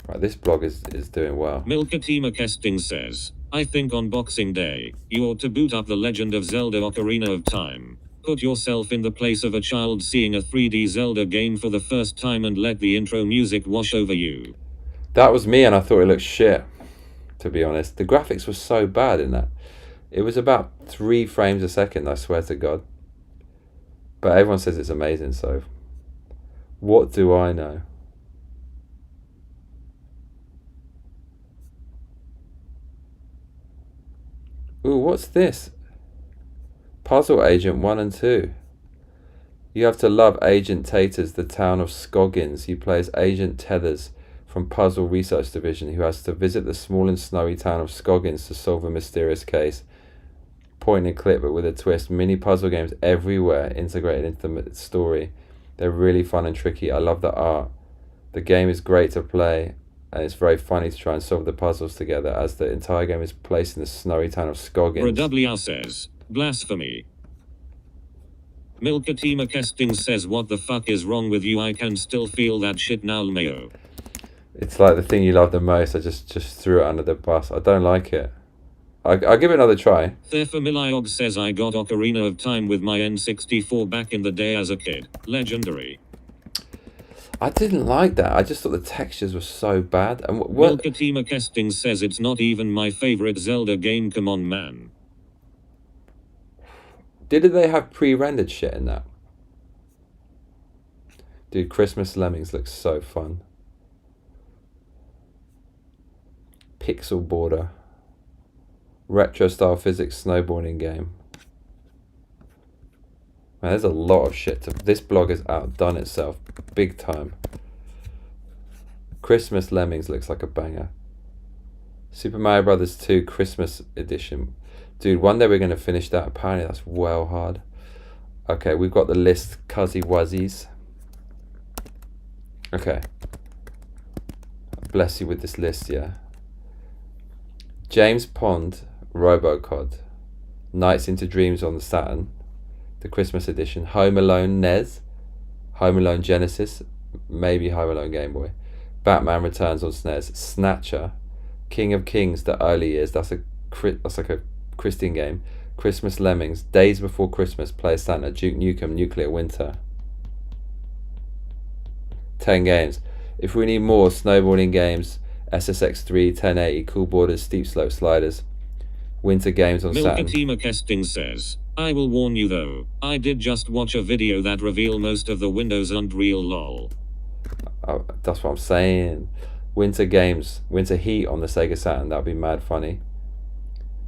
Right, this blog is doing well. Milkatima Kesting says, I think on Boxing Day, you ought to boot up The Legend of Zelda Ocarina of Time. Put yourself in the place of a child seeing a 3D Zelda game for the first time and let the intro music wash over you. That was me, and I thought it looked shit, to be honest. The graphics were so bad in that. It was about 3 frames a second, I swear to God. But everyone says it's amazing, so what do I know? Ooh, what's this? Puzzle Agent 1 and 2. You have to love Agent Taters, the town of Scoggins. He plays Agent Tethers from Puzzle Research Division, who has to visit the small and snowy town of Scoggins to solve a mysterious case. Point and click, but with a twist. Mini puzzle games everywhere integrated into the story. They're really fun and tricky. I love the art. The game is great to play, and it's very funny to try and solve the puzzles together, as the entire game is placed in the snowy town of Scoggins. Redoublier says, blasphemy. Milkatima Kesting says, what the fuck is wrong with you? I can still feel that shit now, Mayo. It's like the thing you love the most. I just threw it under the bus. I don't like it. I'll give it another try. Thefamiliog says, I got Ocarina of Time with my N64 back in the day as a kid. Legendary. I didn't like that. I just thought the textures were so bad. And Milkatima Kesting says, it's not even my favorite Zelda game. Come on, man. Did they have pre-rendered shit in that? Dude, Christmas Lemmings looks so fun. Pixel border. Retro style physics snowboarding game. Man, there's a lot of shit. This blog has outdone itself big time. Christmas Lemmings looks like a banger. Super Mario Brothers 2 Christmas Edition. Dude, one day we're going to finish that. Apparently that's well hard. Okay, we've got the list. Cuzzy Wuzzies. Okay. Bless you with this list, yeah. James Pond, Robocod. Nights into Dreams on the Saturn. The Christmas Edition. Home Alone NES. Home Alone Genesis. Maybe Home Alone Game Boy. Batman Returns on SNES. Snatcher. King of Kings, the early years. That's like a Christian game. Christmas Lemmings. Days Before Christmas. Play Santa. Duke Nukem. Nuclear Winter. 10 games. If we need more snowboarding games, SSX3, 1080, Cool Borders, Steep Slope Sliders. Winter games on Saturn. Milkatima Kesting says, I will warn you though, I did just watch a video that revealed most of the Windows Unreal lol. Oh, that's what I'm saying. Winter games. Winter Heat on the Sega Saturn. That would be mad funny.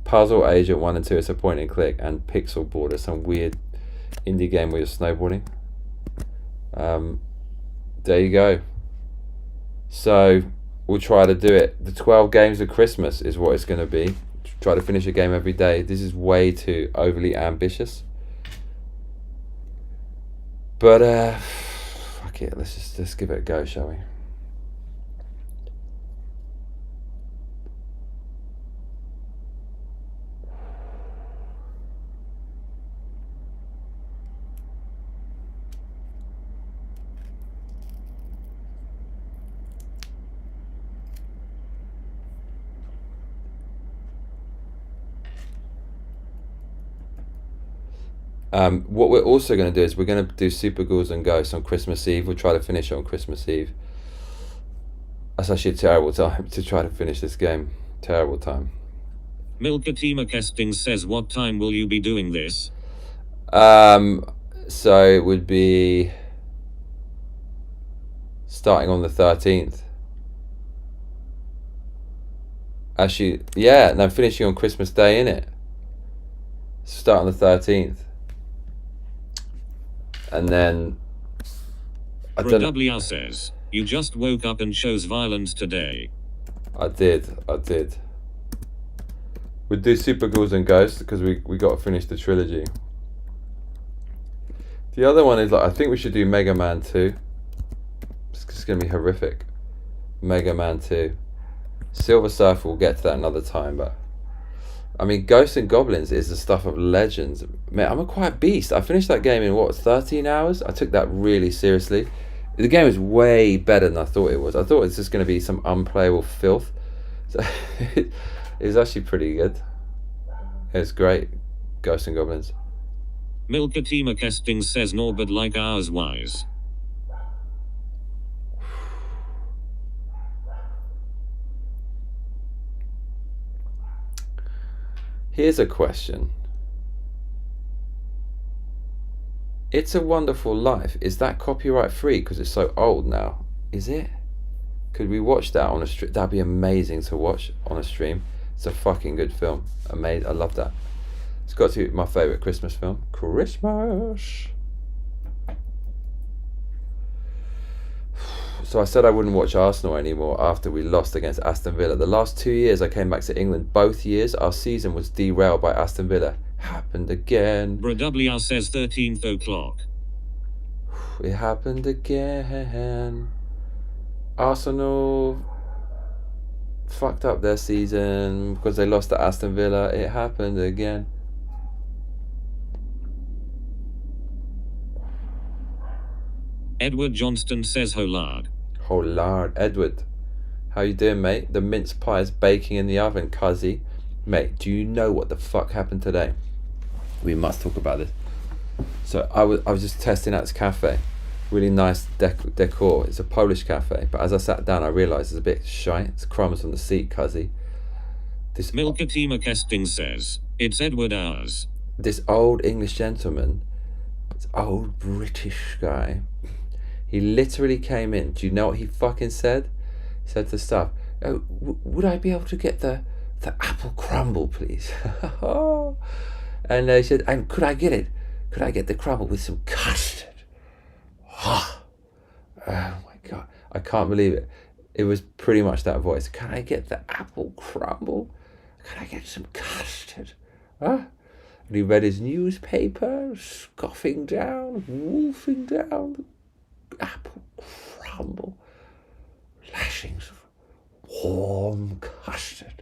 Puzzle Agent 1 and 2 is a point and click, and Pixel Border, some weird indie game where you're snowboarding. There you go. So we'll try to do it. The 12 games of Christmas is what it's going to be. Try to finish a game every day. This is way too overly ambitious. But fuck it. Let's give it a go, shall we? What we're also going to do is we're going to do Super Ghouls and Ghosts on Christmas Eve. We'll try to finish it on Christmas Eve. That's actually a terrible time to try to finish this game. Terrible time. Milkatima Kesting says, what time will you be doing this? So it would be starting on the 13th. Actually, yeah, no, finishing on Christmas Day, innit? Start on the 13th. And then Redoublier says, you just woke up and chose violence today. I did. We'd do Super Ghouls and Ghosts because we got to finish the trilogy. The other one is, like, I think we should do Mega Man 2. It's going to be horrific. Mega Man 2. Silver Surfer, we'll get to that another time, but I mean, Ghosts and Goblins is the stuff of legends. Man, I'm a quiet beast. I finished that game in, 13 hours? I took that really seriously. The game was way better than I thought it was. I thought it was just going to be some unplayable filth. So it was actually pretty good. It's great. Ghosts and Goblins. Milkatima Kesting says Norbert like ours wise. Here's a question. It's a Wonderful Life. Is that copyright free because it's so old now? Is it? Could we watch that on a stream? That'd be amazing to watch on a stream. It's a fucking good film. Amazing. I love that. It's got to be my favourite Christmas film. Christmas. So I said I wouldn't watch Arsenal anymore after we lost against Aston Villa. The last 2 years I came back to England, both years our season was derailed by Aston Villa. Happened again. Bro WR says 13th o'clock. It happened again. Arsenal fucked up their season because they lost to Aston Villa. It happened again. Edward Johnston says ho lard. Oh lord, Edward. How you doing, mate? The mince pie is baking in the oven, cuzzy. Mate, do you know what the fuck happened today? We must talk about this. So I was just testing out this cafe. Really nice decor. It's a Polish cafe, but as I sat down I realised it's a bit shy. It's crumbs on the seat, cuzzy. This Milkatima Kesting says, it's Edward ours. This old English gentleman, this old British guy, he literally came in. Do you know what he fucking said? He said to staff, "Oh, would I be able to get the apple crumble, please?" And he said, "And could I get it? Could I get the crumble with some custard?" Oh my god, I can't believe it. It was pretty much that voice. "Can I get the apple crumble? Can I get some custard?" And he read his newspaper, scoffing down, wolfing down the apple crumble, lashings of warm custard.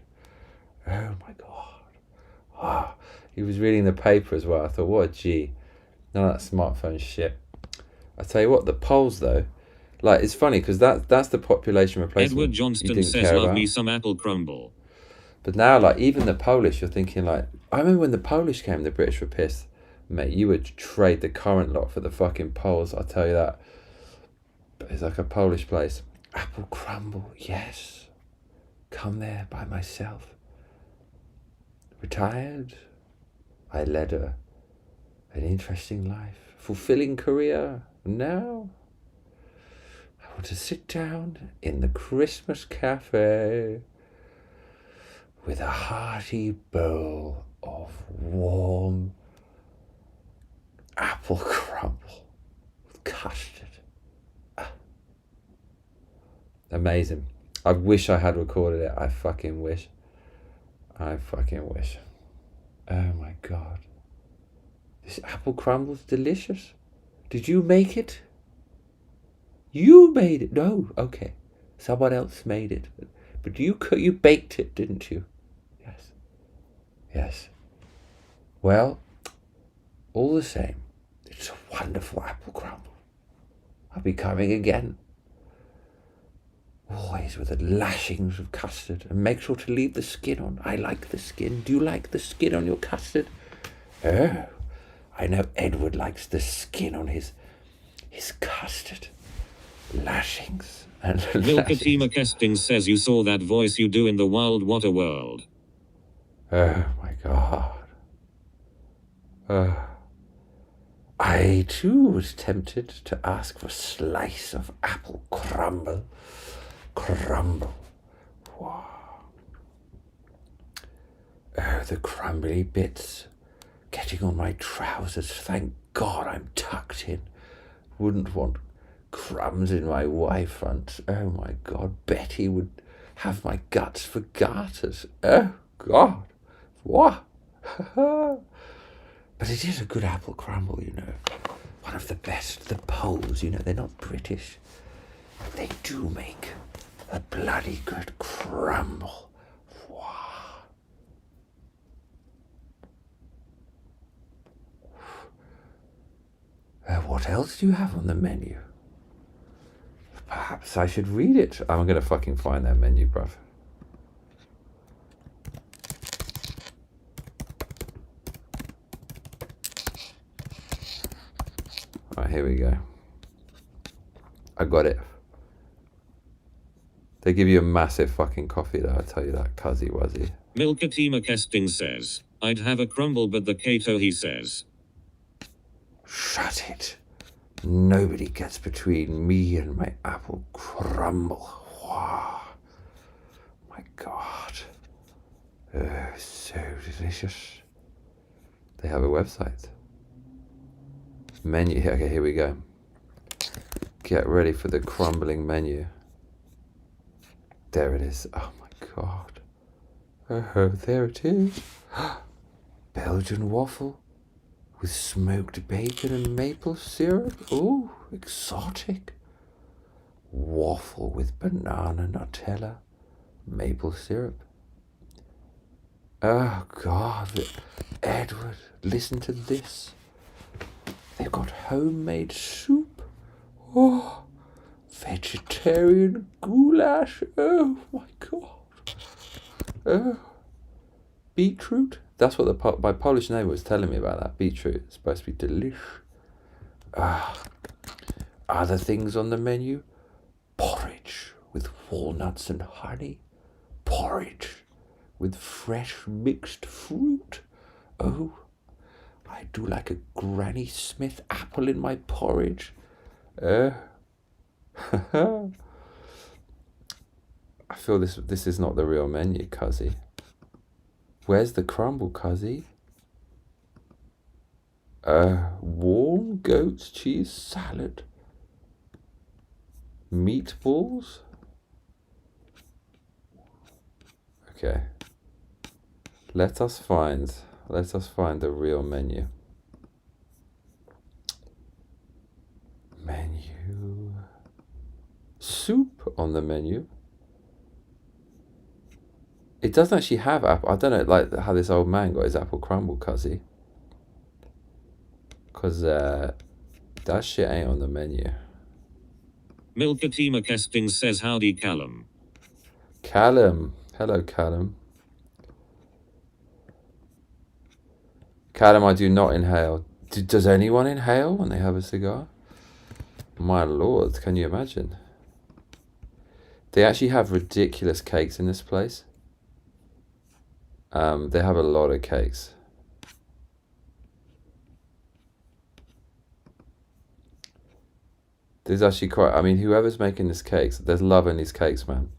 Oh my god. He was reading the paper as well. I thought, what a G. None of that smartphone shit. I tell you what, the polls though, like, it's funny because that's the population replacement. Edward Johnston says love me some apple crumble. But now, like, even the Polish, you're thinking, like, I remember when the Polish came, the British were pissed. Mate, you would trade the current lot for the fucking Poles, I'll tell you that. But it's like a Polish place. Apple crumble, yes. Come there by myself. Retired. I led an interesting life. Fulfilling career. Now I want to sit down in the Christmas cafe with a hearty bowl of warm apple crumble with custard. Amazing. I wish I had recorded it. I fucking wish. Oh my god. This apple crumble's delicious. Did you make it? You made it? No, okay. Someone else made it. But you baked it, didn't you? Yes. Well, all the same, it's a wonderful apple crumble. I'll be coming again. Always with the lashings of custard. And make sure to leave the skin on. I like the skin. Do you like the skin on your custard? Oh, I know Edward likes the skin on his custard. Lashings and Milkatima Kesting says you saw that voice you do in the wild water world. Oh my god. I too was tempted to ask for a slice of apple crumble. Wow. Oh, the crumbly bits getting on my trousers. Thank God I'm tucked in. Wouldn't want crumbs in my Y front. Oh my God, Betty would have my guts for garters. Oh God, what? But it is a good apple crumble, you know. One of the best. The Poles, you know, they're not British. They do make a bloody good crumble. Wow. What else do you have on the menu? Perhaps I should read it. I'm gonna fucking find that menu, bruv. Alright, here we go. I got it. They give you a massive fucking coffee though, I tell you that, cuzzy wuzzy. Milkatima Kesting says, I'd have a crumble but the keto, he says. Shut it. Nobody gets between me and my apple crumble. Wow. My God. Oh, so delicious. They have a website. Menu. Okay, here we go. Get ready for the crumbling menu. There it is. Oh my God. Oh, there it is. Belgian waffle with smoked bacon and maple syrup. Ooh, exotic. Waffle with banana, Nutella, maple syrup. Oh God, Edward, listen to this. They've got homemade soup. Oh, vegetarian goulash. Oh my God. Oh, beetroot. That's what my Polish neighbour was telling me about that. Beetroot. It's supposed to be delish. Other things on the menu. Porridge with walnuts and honey. Porridge with fresh mixed fruit. Oh, I do like a Granny Smith apple in my porridge. I feel this is not the real menu, cuzzy. Where's the crumble, cuzzy? Warm goat's cheese salad. Meatballs. Okay. Let us find the real menu. Menu. Soup on the menu. It doesn't actually have apple. I don't know, like how this old man got his apple crumble, cuzzy. Because that shit ain't on the menu. Milkatima Kesting says, howdy, Callum. Callum. Hello, Callum. Callum, I do not inhale. Does anyone inhale when they have a cigar? My lord, can you imagine? They actually have ridiculous cakes in this place. They have a lot of cakes. There's actually quite, I mean, whoever's making these cakes, there's love in these cakes, man.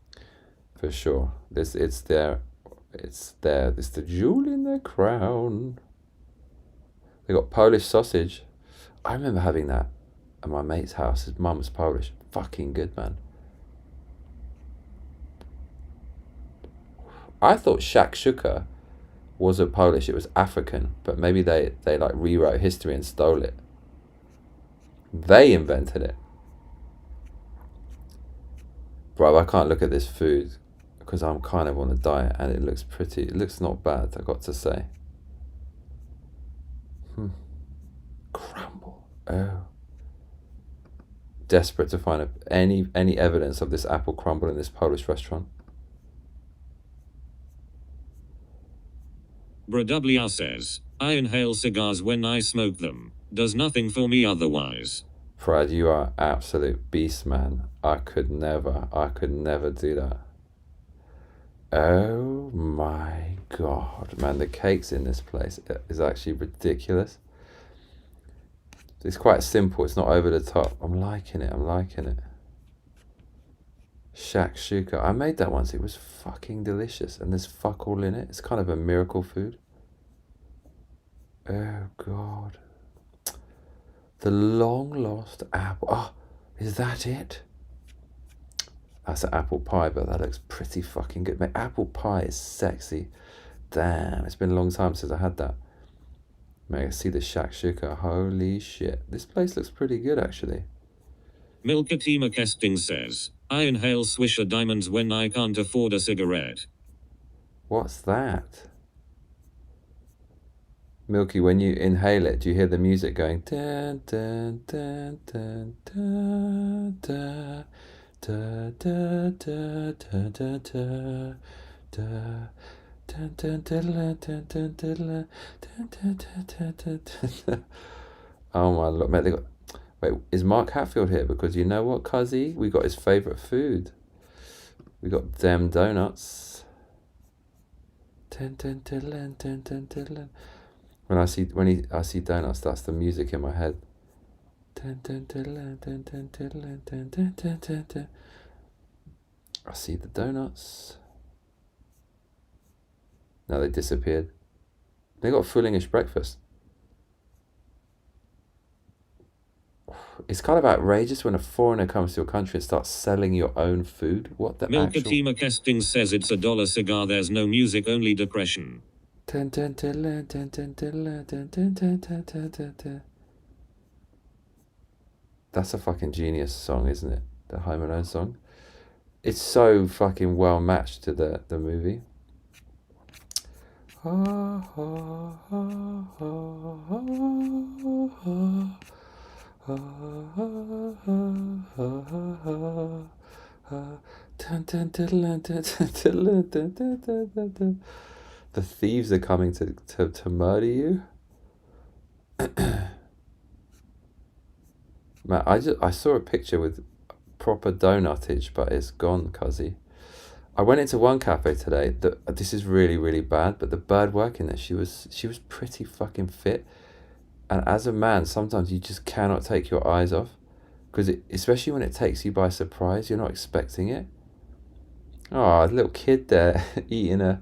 For sure. It's the jewel in their crown. They got Polish sausage. I remember having that at my mate's house. His mum was Polish. Fucking good, man. I thought shakshuka wasn't Polish, it was African, but maybe they like rewrote history and stole it. They invented it. Bro, I can't look at this food because I'm kind of on a diet and it looks not bad, I got to say. Crumble. Oh. Desperate to find any evidence of this apple crumble in this Polish restaurant. Bradwr says, I inhale cigars when I smoke them. Does nothing for me otherwise. Brad, you are absolute beast, man. I could never do that. Oh my God, man, the cakes in this place is actually ridiculous. It's quite simple, it's not over the top. I'm liking it. Shakshuka. I made that once, it was fucking delicious, and there's fuck all in it. It's kind of a miracle food. Oh God. The long lost apple. Oh, is that it? That's an apple pie, but that looks pretty fucking good. Mate, apple pie is sexy. Damn, it's been a long time since I had that. Mate, I see the shakshuka. Holy shit. This place looks pretty good, actually. Milkatima Kesting says, I inhale Swisher Diamonds when I can't afford a cigarette. What's that? Milky, when you inhale it, do you hear the music going dun dun dun dun dun dun? Da da da da da da da. Dun, dun, dun, dun, dun, dun, dun, dun, dun, dun, dun, dun. Oh my lord, mate! They got. Wait, is Mark Hatfield here? Because you know what, Cuzzy? We got his favourite food. We got them donuts. Dun, dun, dun, dun, dun, dun, dun. When I see donuts, that's the music in my head. Dun, dun, dun, dun, dun, dun, dun, dun, dun, dun, dun. I see the donuts. Now they disappeared. They got full English breakfast. It's kind of outrageous when a foreigner comes to your country and starts selling your own food. What the actual... Milkatima Kesting says it's $1 cigar, there's no music, only depression. That's a fucking genius song, isn't it? The Home Alone song. It's so fucking well matched to the movie. The thieves are coming to murder you. Man, I saw a picture with proper donutage, but it's gone, Cuzzy. I went into one cafe today. This is really, really bad, but the bird working there, she was pretty fucking fit. And as a man, sometimes you just cannot take your eyes off, because especially when it takes you by surprise, you're not expecting it. Oh, a little kid there eating I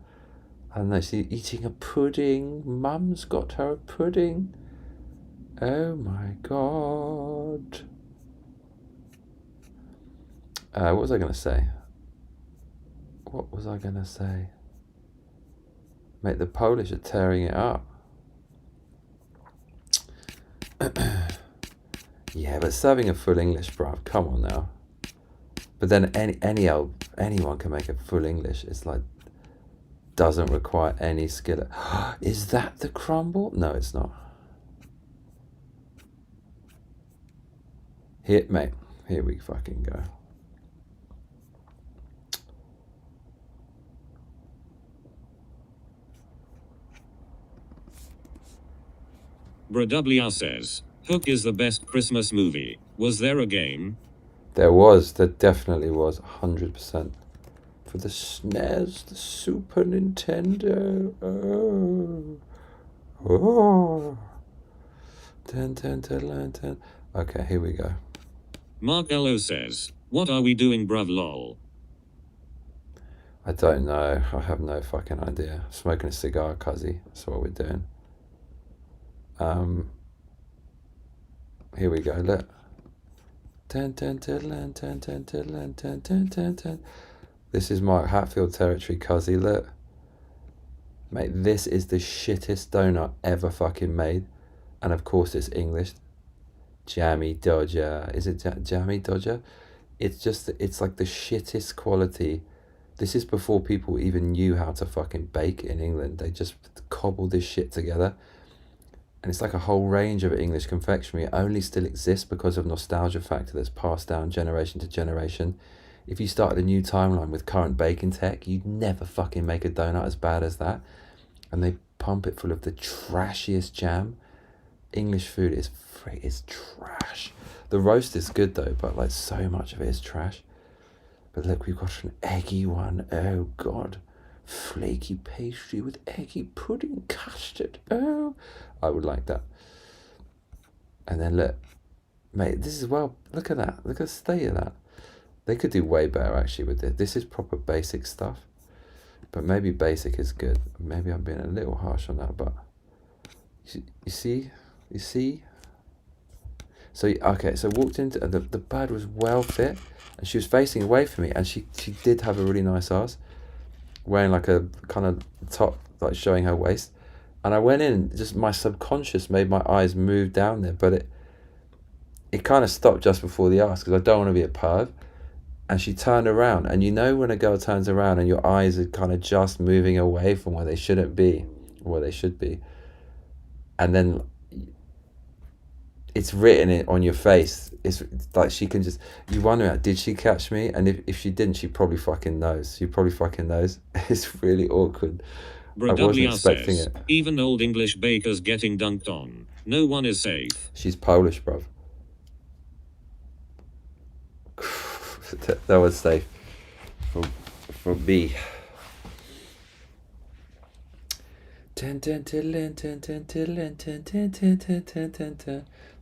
don't know, she's eating a pudding. Mum's got her a pudding. Oh my god. What was I going to say? Mate, the Polish are tearing it up. Yeah, but serving a full English, bruv, come on now. But then anyone can make a full English. It's like, doesn't require any skill. Is that the crumble? No, it's not. Here, mate, here we fucking go. Bradwr says, Hook is the best Christmas movie. Was there a game? There definitely was, 100%. For the SNES, the Super Nintendo. Oh. Dun. Okay, here we go. Mark Ello says, what are we doing, bruv lol? I don't know. I have no fucking idea. Smoking a cigar, Cuzzy. That's what we're doing. Here we go, look. This is Mark Hatfield territory, Cuzzy, look. Mate, this is the shittest donut ever fucking made. And of course it's English. Jammy Dodger. Is it Jammy Dodger? It's like the shittest quality. This is before people even knew how to fucking bake in England. They just cobbled this shit together. And it's like a whole range of English confectionery. It only still exists because of nostalgia factor that's passed down generation to generation. If you started a new timeline with current baking tech, you'd never fucking make a donut as bad as that. And they pump it full of the trashiest jam. English food is trash. The roast is good though, but like so much of it is trash. But look, we've got an eggy one. Oh god. Flaky pastry with eggy pudding custard. Oh, I would like that. And then look, mate, this is look at that. Look at the state of that. They could do way better actually with this. This is proper basic stuff. But maybe basic is good. Maybe I'm being a little harsh on that, but you see? So, okay, so walked into, the bird was well fit, and she was facing away from me, and she did have a really nice ass, wearing like a kind of top, like showing her waist. And I went in, just my subconscious made my eyes move down there, but it kind of stopped just before the ass, because I don't want to be a perv. And she turned around, and you know when a girl turns around and your eyes are kind of just moving away from where they shouldn't be, or where they should be. And then it's written it on your face. It's like she can just, you wonder, did she catch me? And if she didn't, she probably fucking knows. She probably fucking knows. It's really awkward. I wasn't expecting it. Even old English bakers getting dunked on. No one is safe. She's Polish, bruv. That was safe for me.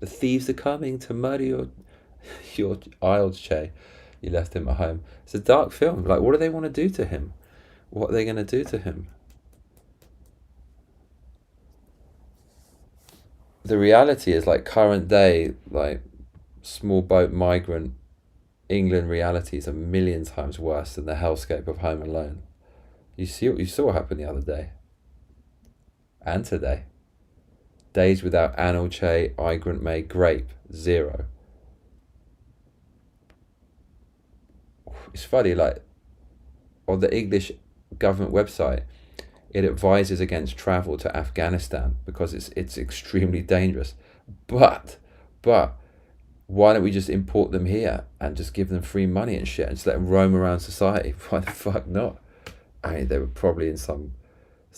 The thieves are coming to murder your child, Che. You left him at home. It's a dark film. Like, what do they want to do to him? What are they going to do to him? The reality is, like, current day, like, small boat migrant England realities are million times worse than the hellscape of Home Alone. You saw what happened the other day. And today. Days without Anil Che, Migrant May, Grape, 0. It's funny, like, on the English government website, it advises against travel to Afghanistan because it's extremely dangerous. But why don't we just import them here and just give them free money and shit and just let them roam around society? Why the fuck not? I mean, they were probably in some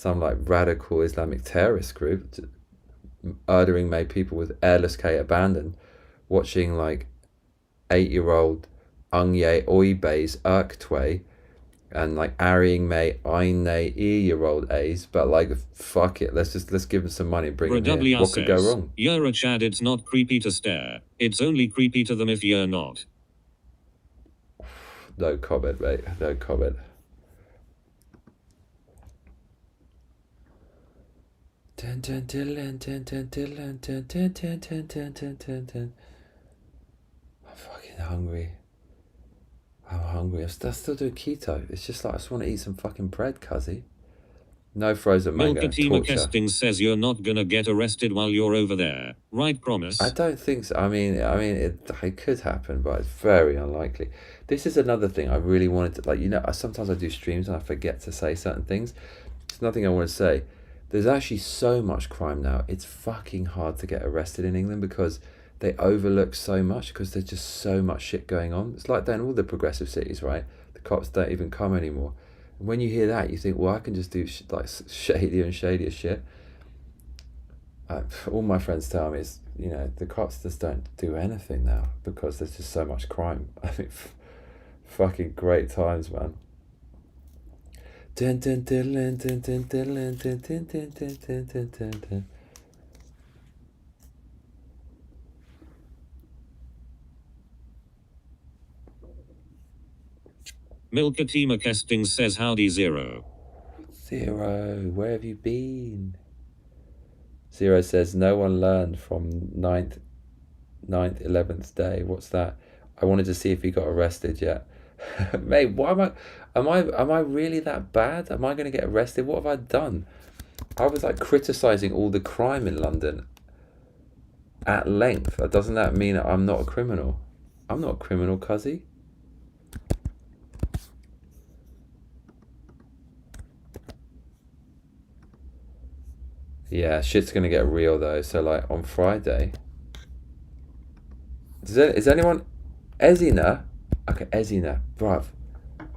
like radical Islamic terrorist group, murdering made people with airless K abandoned, watching like 8-year-old Ungye Oibe's Urktway and like Arying May Eine 8-year-old A's, but like fuck it, let's give them some money and bring them here. What could go wrong? You're a Chad, it's not creepy to stare. It's only creepy to them if you're not. No comment, mate. No comment. I'm fucking hungry. I'm hungry. I still do keto. It's just like I just want to eat some fucking bread, cuzzy. No frozen mango. Milkatima Kesting says you're not gonna get arrested while you're over there, right? Promise? I don't think so. I mean, it could happen, but it's very unlikely. This is another thing I really wanted to, like, you know, sometimes I do streams and I forget to say certain things. It's nothing I want to say. There's actually so much crime now. It's fucking hard to get arrested in England because they overlook so much because there's just so much shit going on. It's like that in all the progressive cities, right? The cops don't even come anymore. And when you hear that, you think, well, I can just do like shadier and shadier shit. All my friends tell me is, you know, the cops just don't do anything now because there's just so much crime. I mean, fucking great times, man. Milkatima Kesting says howdy 0. 0, where have you been? 0 says no one learned from 9th 11th day. What's that? I wanted to see if he got arrested yet. Mate, why am I really that bad? Am I going to get arrested? What have I done? I was like criticizing all the crime in London at length. Doesn't that mean I'm not a criminal? I'm not a criminal, cuzzy. Yeah, shit's gonna get real though. So like on Friday, is anyone Ezina? Okay, Ezina, bruv.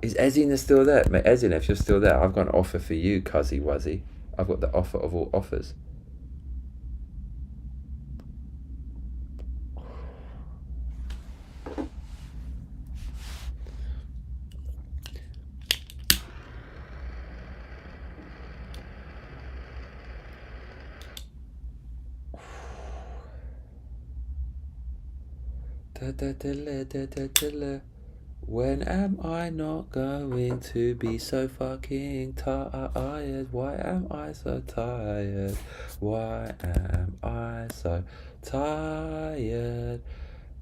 Is Ezina still there? Mate, Ezina, if you're still there, I've got an offer for you, cuzzy wuzzy. I've got the offer of all offers. When am I not going to be so fucking tired? Why am I so tired? Why am I so tired?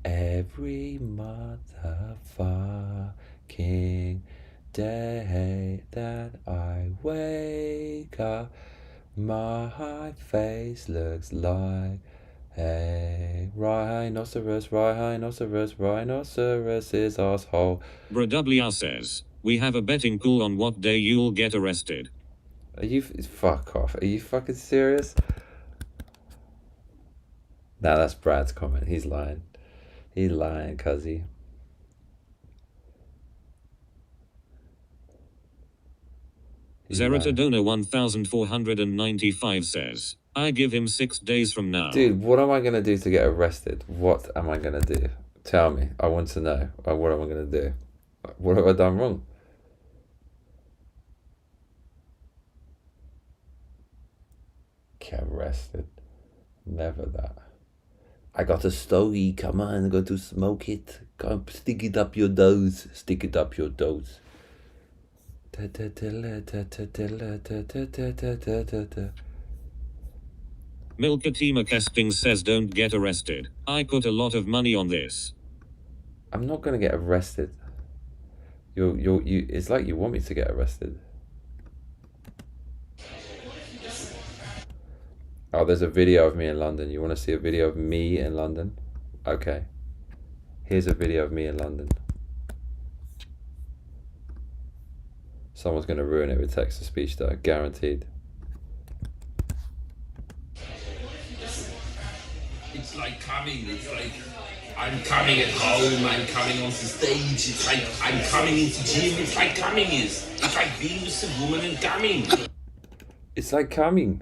Every motherfucking day that I wake up, my face looks like a rhinoceros is asshole. Bradublia says, we have a betting pool on what day you'll get arrested. Are you, fuck off, are you fucking serious? Now that's Brad's comment. He's lying. He's lying, cuzzy. Zeratadona 1495 says, I give him 6 days from now. Dude, what am I going to do to get arrested? What am I going to do? Tell me. I want to know. What am I going to do? What have I done wrong? Get arrested. Never that. I got a stogie. Come on, go to smoke it. Come, stick it up your nose. Stick it up your nose. Milkatima Casting says don't get arrested. I put a lot of money on this. I'm not gonna get arrested. You. It's like you want me to get arrested. Oh, there's a video of me in London. You want to see a video of me in London? Okay. Here's a video of me in London. Someone's going to ruin it with text-to-speech though, guaranteed. It's like coming, it's like I'm coming at home, I'm coming on the stage, it's like I'm coming into gym, it's like coming is. It's like being with a woman and coming. It's like coming.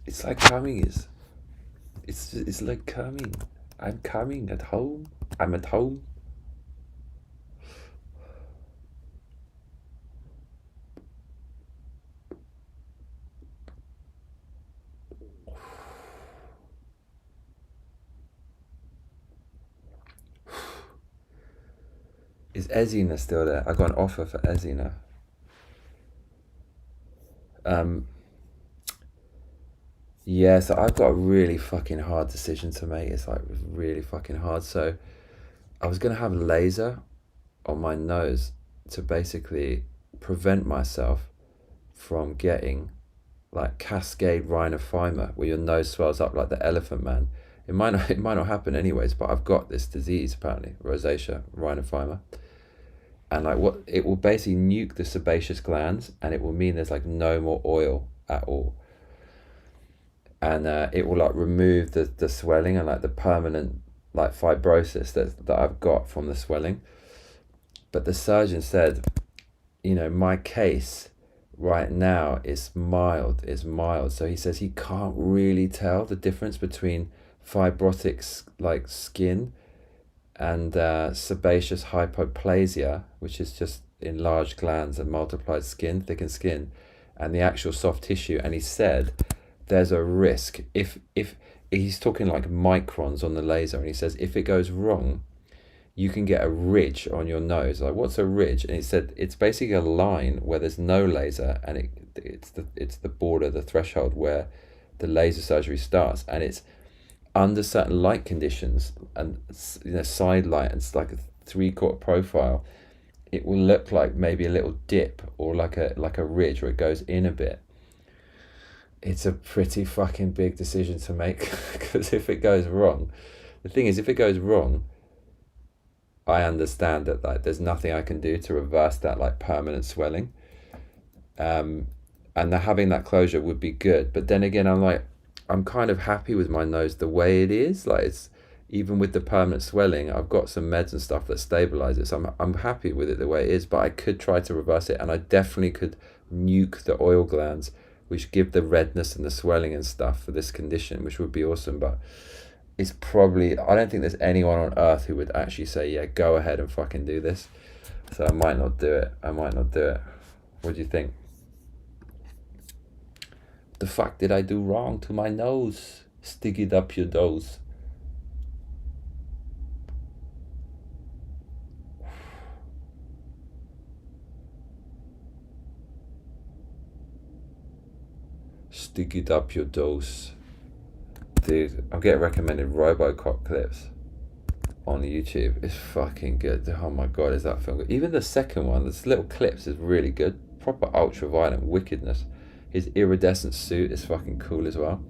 It's like coming is. It's like coming. I'm coming at home. I'm at home. Is Ezina still there? I got an offer for Ezina. Yeah, so I've got a really fucking hard decision to make. It's like really fucking hard. So I was going to have laser on my nose to basically prevent myself from getting like cascade rhinophyma, where your nose swells up like the elephant man. It might not happen anyways, but I've got this disease apparently, rosacea, rhinophyma. And like what it will basically nuke the sebaceous glands, and it will mean there's like no more oil at all. And it will like remove the swelling and like the permanent like fibrosis that I've got from the swelling. But the surgeon said, you know, my case right now is mild. So he says he can't really tell the difference between fibrotic like skin and sebaceous hypoplasia, which is just enlarged glands and multiplied skin, thickened skin, and the actual soft tissue. And he said there's a risk if he's talking like microns on the laser, and he says if it goes wrong, you can get a ridge on your nose. Like, what's a ridge? And he said it's basically a line where there's no laser, and it's the border, the threshold where the laser surgery starts, and it's under certain light conditions and, you know, side light, and it's like a 3/4 profile, it will look like maybe a little dip or like a ridge where it goes in a bit. It's a pretty fucking big decision to make, because if it goes wrong, the thing is, if it goes wrong, I understand that like there's nothing I can do to reverse that like permanent swelling, and having that closure would be good. But then again, I'm kind of happy with my nose the way it is. Like, it's even with the permanent swelling, I've got some meds and stuff that stabilize it, so I'm happy with it the way it is. But I could try to reverse it, and I definitely could nuke the oil glands, which give the redness and the swelling and stuff for this condition, which would be awesome. But it's probably, I don't think there's anyone on earth who would actually say, yeah, go ahead and fucking do this. So I might not do it. What do you think? The fuck did I do wrong to my nose? Stick it up your nose. Stick it up your nose. Dude, I'm getting recommended Robocop clips on YouTube. It's fucking good. Oh my god, is that film good? Even the second one, this little clips, is really good. Proper ultra-violent wickedness. His iridescent suit is fucking cool as well.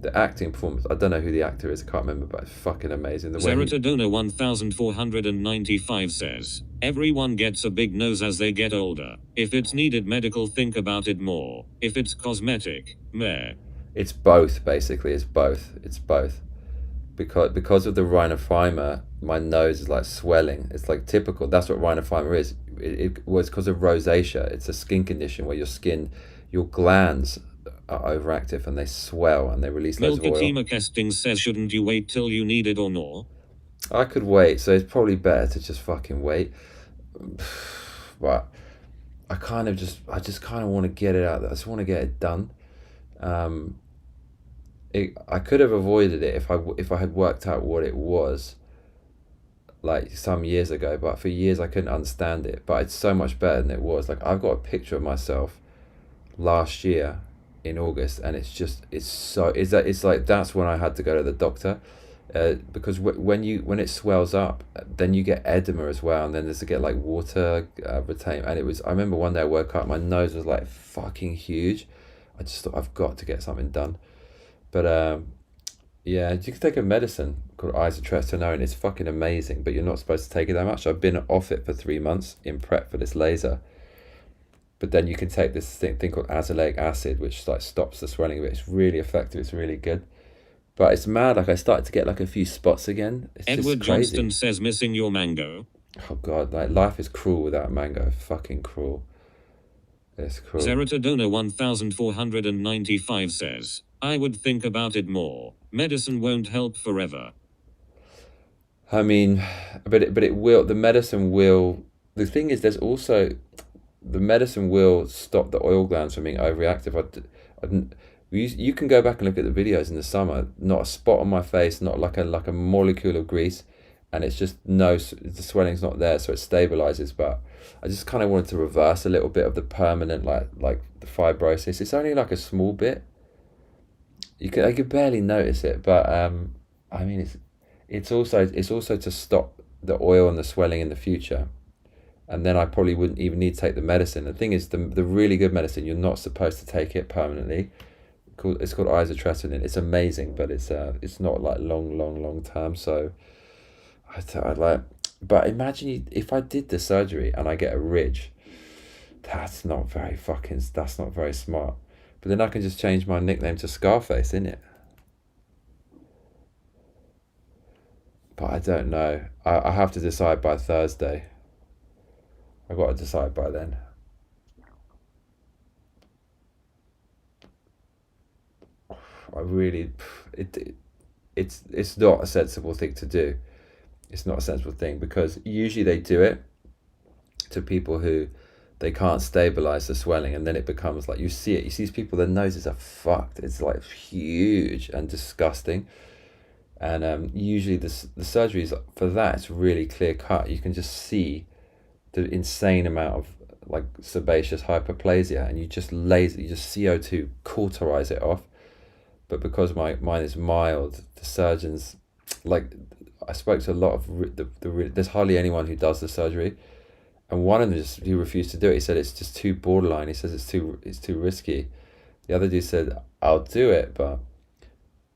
The acting performance, I don't know who the actor is, I can't remember, but it's fucking amazing. The way Zeratadona 1495 says, everyone gets a big nose as they get older. If it's needed medical, think about it more. If it's cosmetic, meh. It's both, basically. It's both. Because of the rhinophyma, my nose is like swelling. It's like typical. That's what rhinophyma is. It was because of rosacea. It's a skin condition where your glands are overactive and they swell and they release loads of oil. Milkatima Casting says, shouldn't you wait till you need it or more? I could wait, so it's probably better to just fucking wait. But I just kind of want to get it out there. I just want to get it done. I could have avoided it if I had worked out what it was, like some years ago, but for years I couldn't understand it. But it's so much better than it was. Like, I've got a picture of myself last year in August, and it's like that's when I had to go to the doctor, because when it swells up, then you get edema as well, and then there's to get like water retain. And I remember one day I woke up, my nose was like fucking huge. I just thought, I've got to get something done. But yeah, you can take a medicine called isotretinoin. It's fucking amazing, but you're not supposed to take it that much. I've been off it for 3 months in prep for this laser. But then you can take this thing called azelaic acid, which like stops the swelling of it. It's really effective. It's really good. But it's mad. Like, I started to get like a few spots again. It's Edward just crazy. Johnston says, missing your mango. Oh God, like, life is cruel without mango. Fucking cruel. It's cruel. Zeratodona 1495 says, I would think about it more. Medicine won't help forever. I mean, but it will. The medicine will. The thing is, there's also, the medicine will stop the oil glands from being overreactive. You can go back and look at the videos in the summer. Not a spot on my face, not like a molecule of grease, and it's just the swelling's not there, so it stabilizes. But I just kind of wanted to reverse a little bit of the permanent like the fibrosis. It's only like a small bit. I could barely notice it, but I mean, it's also to stop the oil and the swelling in the future, and then I probably wouldn't even need to take the medicine. The thing is, the really good medicine, you're not supposed to take it permanently. It's called isotretinoin. It's amazing, but it's not like long term. So I'd like, but imagine if I did the surgery and I get a ridge. That's not very smart. But then I can just change my nickname to Scarface, innit? But I don't know. I have to decide by Thursday. I've got to decide by then. It's not a sensible thing to do. It's not a sensible thing, because usually they do it to people who they can't stabilize the swelling, and then it becomes like, you see these people, their noses are fucked. It's like huge and disgusting. And usually the surgeries for that, it's really clear cut. You can just see the insane amount of like sebaceous hyperplasia, and you just CO2 cauterize it off. But because mine is mild, the surgeons, like, I spoke to a lot of there's hardly anyone who does the surgery, and one of them he refused to do it. He said it's just too borderline. He says it's too risky. The other dude said, I'll do it, but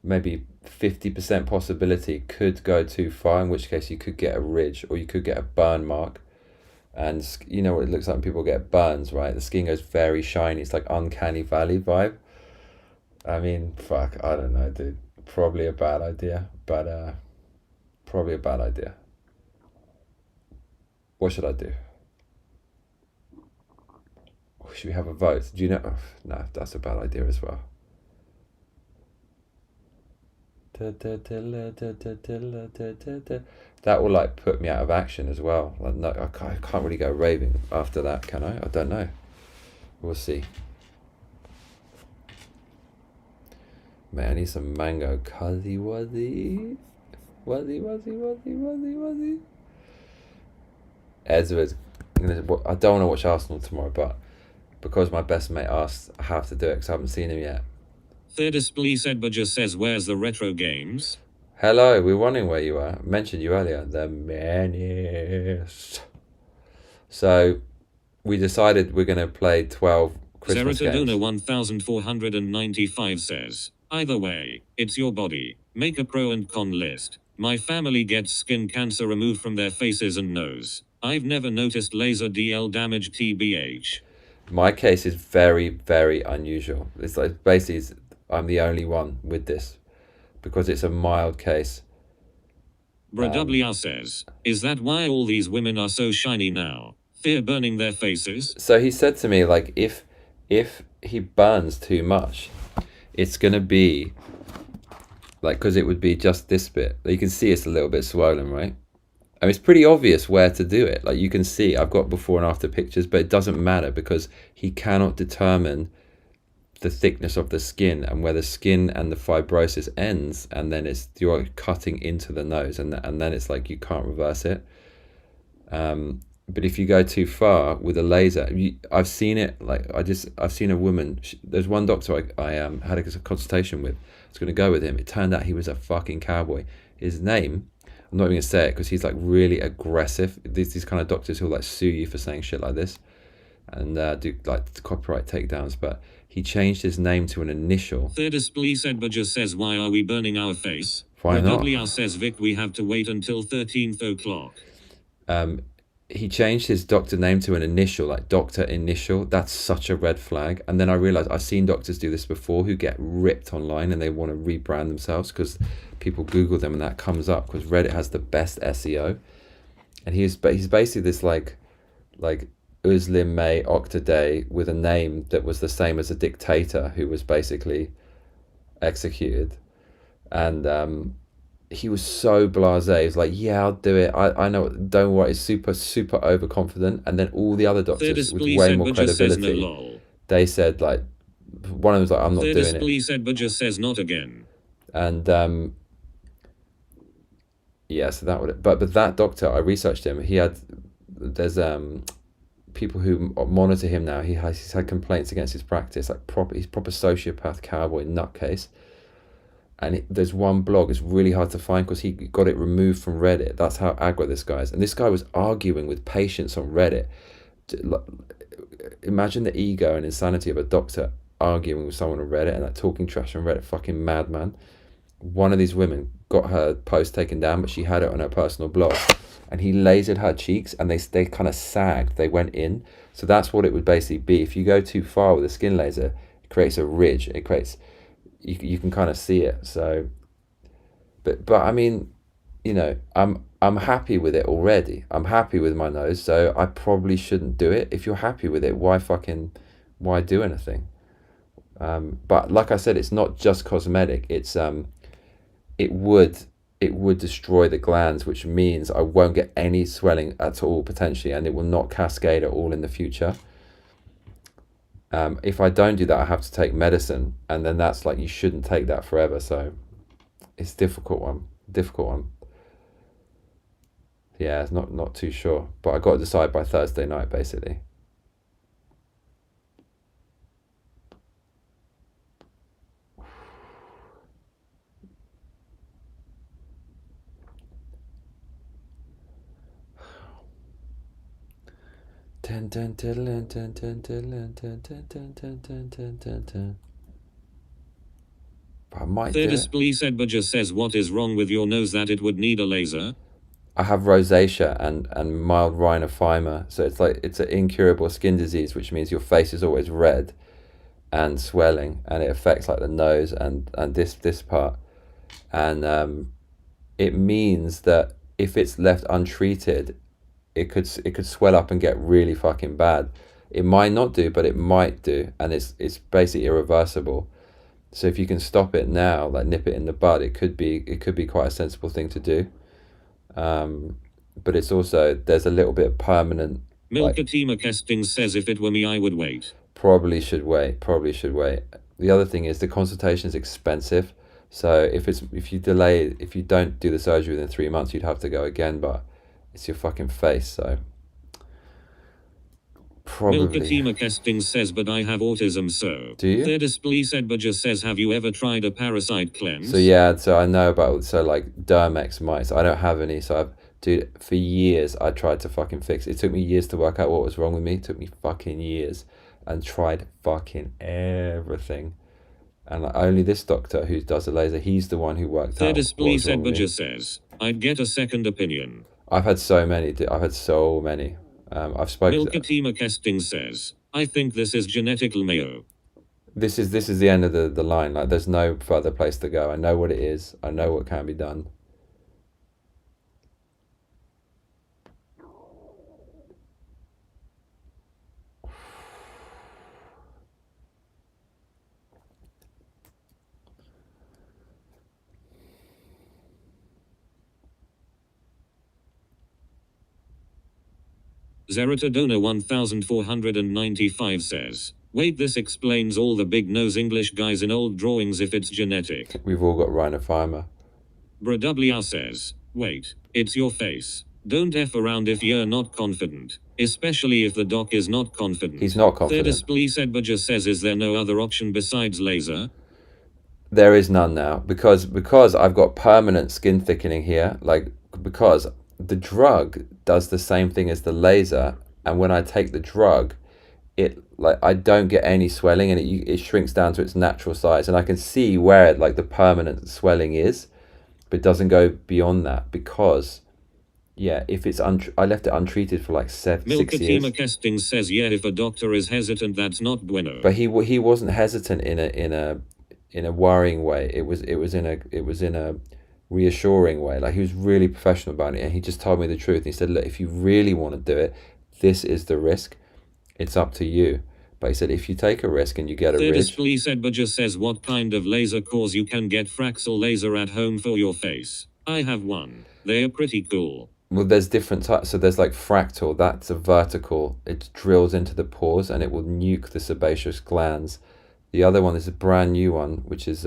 maybe 50% possibility could go too far, in which case you could get a ridge or you could get a burn mark. And you know what it looks like when people get burns, right? The skin goes very shiny. It's like uncanny valley vibe. I mean, fuck, I don't know, dude. Probably a bad idea, but probably a bad idea. What should I do? Should we have a vote? Do you know? Oh, no, that's a bad idea as well. That will like put me out of action as well. Like, no, I can't really go raving after that, can I? I don't know. We'll see. Man, I need some mango. Cuzzy wuzzy. Wuzzy. Edward, I don't want to watch Arsenal tomorrow, but because my best mate asked, I have to do it because I haven't seen him yet. Thirdest Edward just says, where's the retro games? Hello, we were wondering where you were. I mentioned you earlier. The menace. So we decided we're going to play 12 Christmas games. Zeratodona 1495 says, either way, it's your body. Make a pro and con list. My family gets skin cancer removed from their faces and nose. I've never noticed laser DL damage TBH. My case is very, very unusual. It's like basically I'm the only one with this because it's a mild case. WR says, is that why all these women are so shiny now? Fear burning their faces? So he said to me, like, if he burns too much, it's going to be, like, because it would be just this bit. You can see it's a little bit swollen, right? I mean, it's pretty obvious where to do it. Like, you can see, I've got before and after pictures, but it doesn't matter because he cannot determine the thickness of the skin and where the skin and the fibrosis ends, and then you're cutting into the nose, and then it's like you can't reverse it. But if you go too far with a laser, I've seen it. Like I've seen a woman. There's one doctor I had a consultation with. I was going to go with him. It turned out he was a fucking cowboy. His name, I'm not even going to say it because he's like really aggressive. These kind of doctors who like sue you for saying shit like this, and do like copyright takedowns. But he changed his name to an initial. Thirdest Police Edbudger says, why are we burning our face? Why not? WR says, Vic, we have to wait until 13th o'clock. He changed his doctor name to an initial, like Dr. Initial. That's such a red flag. And then I realized I've seen doctors do this before who get ripped online and they want to rebrand themselves because people Google them and that comes up because Reddit has the best SEO. And he's basically this like Uslim May Octaday with a name that was the same as a dictator who was basically executed. And he was so blasé. He was like, yeah, I'll do it. I know, don't worry. It's super, super overconfident. And then all the other doctors with way more credibility, they said, like, one of them was like, I'm not doing it. Police Edbudger says not again. And yeah, so that would, but that doctor, I researched him. There's people who monitor him now. He's had complaints against his practice, like he's proper sociopath, cowboy, nutcase. And there's one blog, it's really hard to find because he got it removed from Reddit. That's how aggro this guy is. And this guy was arguing with patients on Reddit. Imagine the ego and insanity of a doctor arguing with someone on Reddit and like talking trash on Reddit. Fucking madman. One of these women got her post taken down, but she had it on her personal blog. And he lasered her cheeks and they kind of sagged. They went in. So that's what it would basically be. If you go too far with a skin laser, it creates a ridge. It creates... You can kind of see it. So but I mean, you know, I'm happy with it already. I'm happy with my nose, so I probably shouldn't do it. If you're happy with it, why do anything? But like I said, it's not just cosmetic. It's it would destroy the glands, which means I won't get any swelling at all potentially, and it will not cascade at all in the future. If I don't do that, I have to take medicine, and then that's like, you shouldn't take that forever. So it's difficult one. Yeah, it's not too sure, but I got to decide by Thursday night, basically. I might do it. Police Edbudger says, what is wrong with your nose that it would need a laser? I have rosacea and mild rhinophyma, so it's an incurable skin disease, which means your face is always red and swelling, and it affects like the nose and this part, and it means that if it's left untreated, it could swell up and get really fucking bad. It might not do, but it might do, and it's basically irreversible. So if you can stop it now, like nip it in the bud, it could be quite a sensible thing to do. But it's also, there's a little bit of permanent. Milkatima Kesting says, if it were me, I would wait. Probably should wait. The other thing is the consultation is expensive. So if you don't do the surgery within 3 months, you'd have to go again, but it's your fucking face, so probably. Milkatima Kesting says, but I have autism, so. Do you? Thirdest Police Edbudger says, have you ever tried a parasite cleanse? So yeah, so I know about, so like Dermex mites. I don't have any, so for years I tried to fucking fix it. It took me years to work out what was wrong with me. It took me fucking years, and tried fucking everything. And like, only this doctor who does the laser, he's the one who worked out. Thirdest Police Edbudger says, I'd get a second opinion. I've had so many. I've spoken. Milkatima Kesting says, I think this is genetical mayo. This is the end of the line. Like, there's no further place to go. I know what it is. I know what can be done. Zeratodona 1495 says, wait, this explains all the big nose English guys in old drawings if it's genetic. We've all got rhinophyma. Bradwr says, wait, it's your face. Don't F around if you're not confident. Especially if the doc is not confident. He's not confident. Third Sedberger says, is there no other option besides laser? There is none now, because I've got permanent skin thickening here, like, because the drug does the same thing as the laser, and when I take the drug, it, like, I don't get any swelling, and it shrinks down to its natural size, and I can see where, like, the permanent swelling is, but it doesn't go beyond that, because, yeah, if it's I left it untreated for like 6 years. Milkatima Kesting says, yeah, if a doctor is hesitant, that's not bueno. But he wasn't hesitant in a worrying way. It was in a reassuring way. Like, he was really professional about it, and he just told me the truth. He said, look, if you really want to do it, this is the risk. It's up to you. But he said, if you take a risk and you get a ridge... Sedberger says, what kind of laser cores you can get Fraxel laser at home for your face? I have one. They're pretty cool. Well, there's different types. So there's like fractal. That's a vertical. It drills into the pores and it will nuke the sebaceous glands. The other one is a brand new one, which is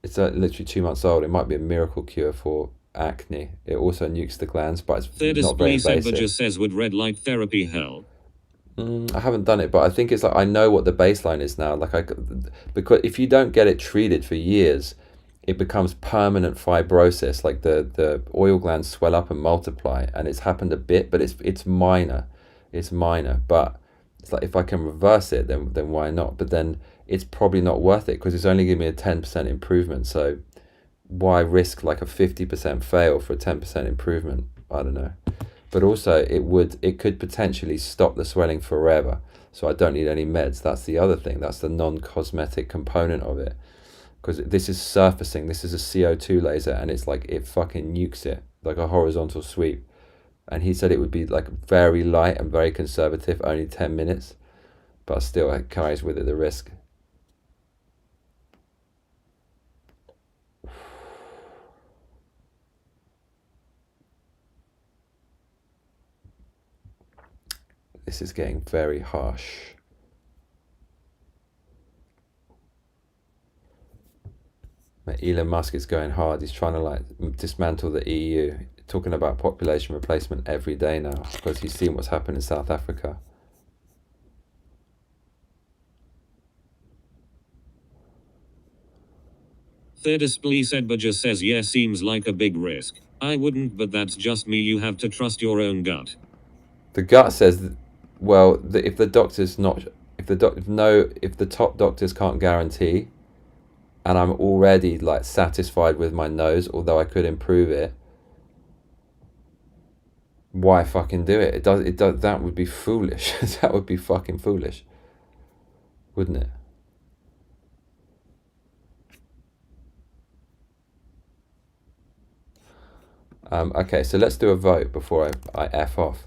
it's literally 2 months old. It might be a miracle cure for acne. It also nukes the glands, but it's not very invasive. Sedberger says, would red light therapy help? I haven't done it, but I think it's like, I know what the baseline is now. Like, because if you don't get it treated for years, it becomes permanent fibrosis. Like the oil glands swell up and multiply, and it's happened a bit, but it's minor. It's minor, but it's like, if I can reverse it, then why not? But then it's probably not worth it, because it's only giving me a 10% improvement. So why risk like a 50% fail for a 10% improvement? I don't know. But also it could potentially stop the swelling forever. So I don't need any meds. That's the other thing. That's the non-cosmetic component of it. Because this is surfacing. This is a CO2 laser, and it's like, it fucking nukes it, like a horizontal sweep. And he said it would be like very light and very conservative, only 10 minutes. But still, it carries with it the risk. This is getting very harsh. Elon Musk is going hard. He's trying to like dismantle the EU. Talking about population replacement every day now, because he's seen what's happened in South Africa. Third Sedberger says, yeah, seems like a big risk. I wouldn't, but that's just me. You have to trust your own gut. The gut says, well, if the doctor's not, if the top doctors can't guarantee, and I'm already like satisfied with my nose, although I could improve it, why fucking do it? It does. That would be foolish. That would be fucking foolish, wouldn't it? Okay, so let's do a vote before I F off.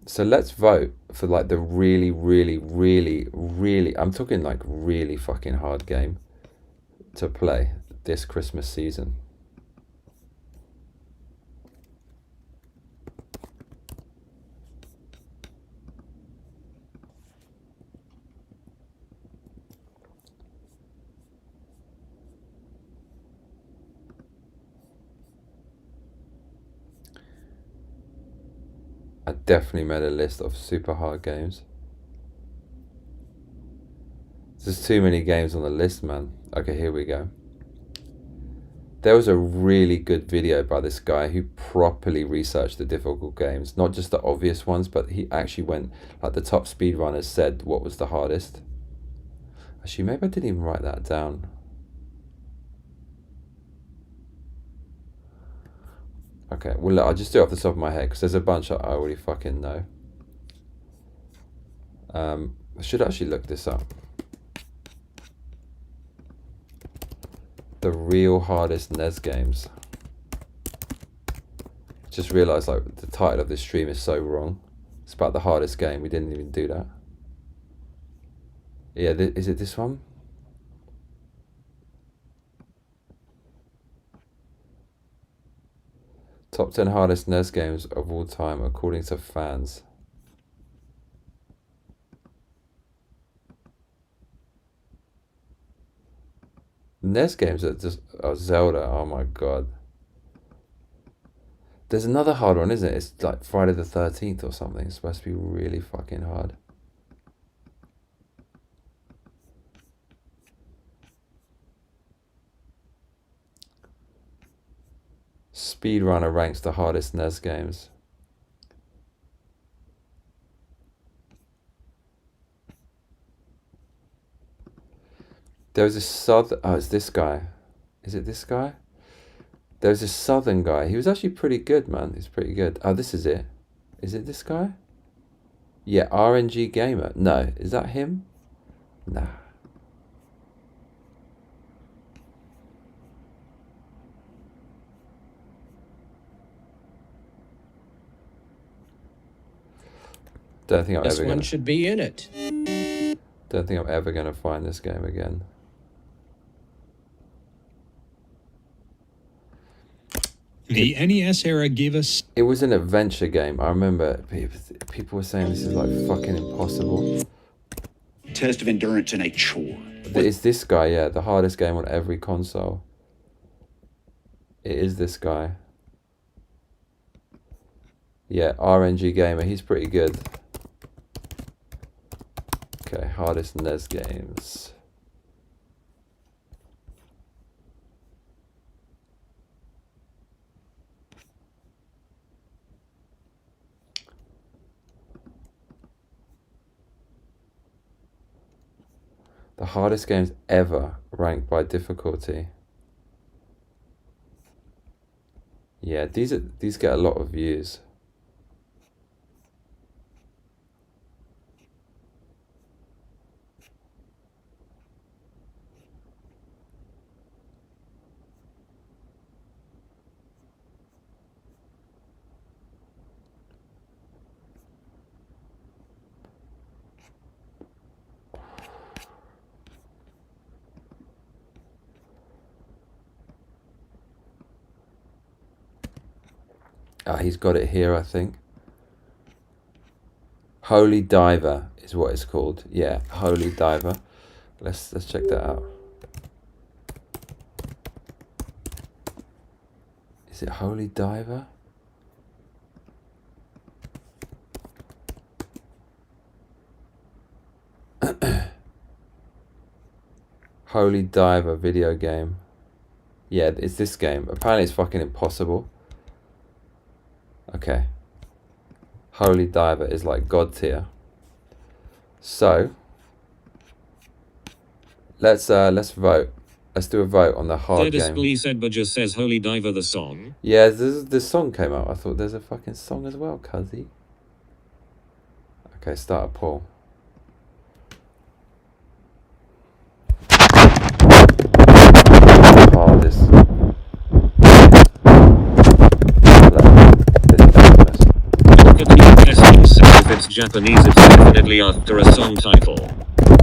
So let's vote for like the really, really, really, really, I'm talking like really fucking hard game to play this Christmas season. I definitely made a list of super hard games. There's too many games on the list, man. Okay, here we go. There was a really good video by this guy who properly researched the difficult games. Not just the obvious ones, but he actually went, like the top speedrunners said what was the hardest. Actually, maybe I didn't even write that down. Okay, well, look, I'll just do it off the top of my head, because there's a bunch that I already fucking know. I should actually look this up. The real hardest NES games. Just realised like the title of this stream is so wrong. It's about the hardest game. We didn't even do that. Yeah, is it this one? Top 10 hardest NES games of all time according to fans. NES games are just Zelda. Oh my god. There's another hard one, isn't it? It's like Friday the 13th or something. It's supposed to be really fucking hard. Speedrunner ranks the hardest NES games. There was this it's this guy. Is it this guy? There was this southern guy. He was actually pretty good, man. He's pretty good. Oh, this is it. Is it this guy? Yeah, RNG Gamer. No, is that him? Nah. Don't think I'm This ever one gonna. should be in it. Don't think I'm ever gonna find this game again. The NES era gave us... It was an adventure game. I remember people were saying this is like fucking impossible. Test of endurance and a chore. It's this guy, yeah, the hardest game on every console. It is this guy. Yeah, RNG Gamer, he's pretty good. Okay, hardest NES games. The hardest games ever ranked by difficulty. Yeah, these get a lot of views. Ah, he's got it here, I think. Holy Diver is what it's called. Yeah, Holy Diver. Let's check that out. Is it Holy Diver? Holy Diver video game. Yeah, it's this game. Apparently it's fucking impossible. Okay. Holy Diver is like God tier. So let's vote. Let's do a vote on the hard game. Sedberger says Holy Diver the song. Yeah, this song came out. I thought there's a fucking song as well, cuzzy. Okay, start a poll. Hardest. If it's Japanese, it's definitely after a song title.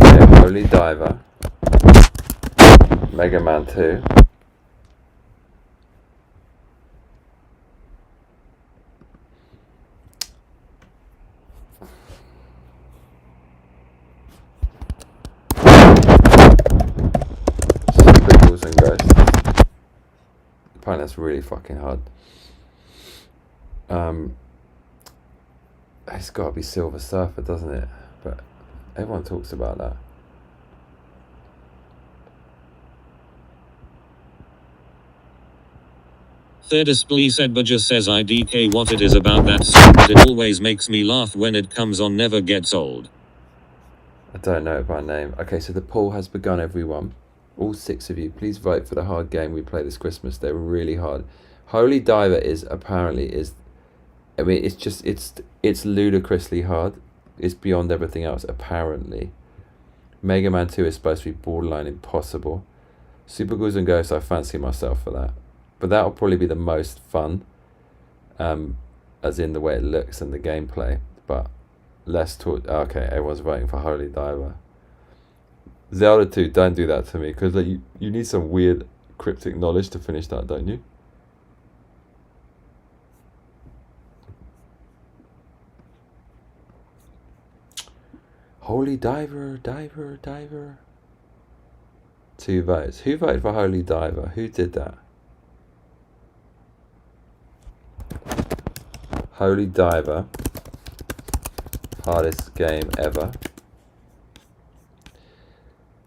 Yeah, Holy Diver. Mega Man 2. Sprinkles and Ghosts. Apparently that's really fucking hard. It's got to be Silver Surfer, doesn't it? But everyone talks about that. Sedberger says IDK what it is about that song, but it always makes me laugh when it comes on, never gets old. I don't know it by name. Okay, so the poll has begun, everyone. All 6 of you, please vote for the hard game we play this Christmas. They're really hard. Holy Diver is apparently I mean, it's ludicrously hard. it's beyond everything else, apparently. Mega Man 2 is supposed to be borderline impossible. Super Ghouls and Ghosts, I fancy myself for that. But that'll probably be the most fun, as in the way it looks and the gameplay. But let's talk. Okay, everyone's voting for Holy Diver. Zelda 2, don't do that to me, because like, you need some weird cryptic knowledge to finish that, don't you? Holy Diver, Diver, Diver. 2 votes. Who voted for Holy Diver? Who did that? Holy Diver. Hardest game ever.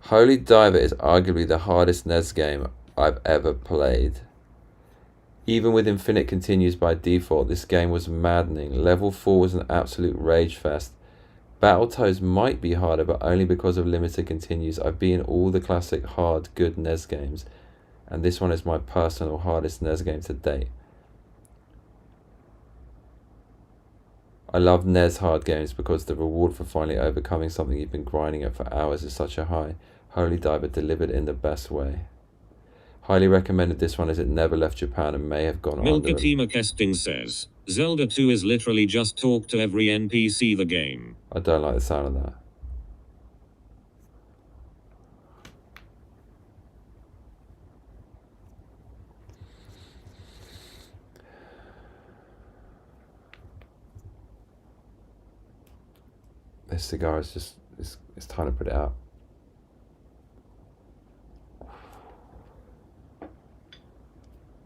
Holy Diver is arguably the hardest NES game I've ever played. Even with Infinite Continues by default, this game was maddening. Level 4 was an absolute rage fest. Battletoads might be harder, but only because of limited continues. I've beaten all the classic hard, good NES games, and this one is my personal hardest NES game to date. I love NES hard games because the reward for finally overcoming something you've been grinding at for hours is such a high. Holy Diver delivered in the best way. Highly recommended this one as it never left Japan and may have gone on. Milkatima Kesting says, Zelda 2 is literally just talk to every NPC the game. I don't like the sound of that. This cigar is just, it's time to put it out.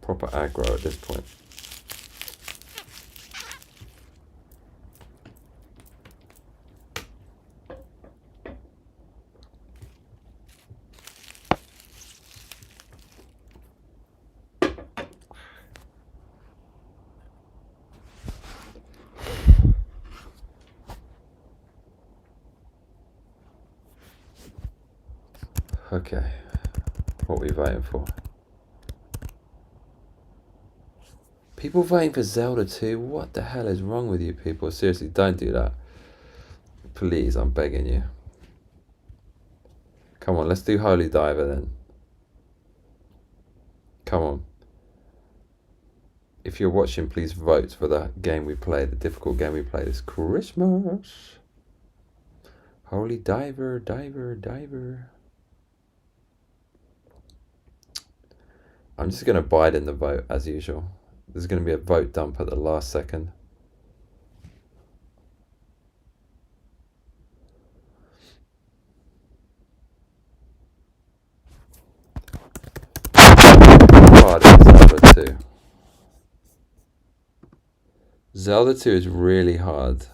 Proper aggro at this point. Okay, what are we voting for? People voting for Zelda 2? What the hell is wrong with you people? Seriously, don't do that. Please, I'm begging you. Come on, let's do Holy Diver then. Come on. If you're watching, please vote for the game we played, the difficult game we played this Christmas. Holy Diver, Diver, Diver. I'm just going to bide in the vote as usual. There's going to be a vote dump at the last second. Zelda 2. Zelda 2 is really hard.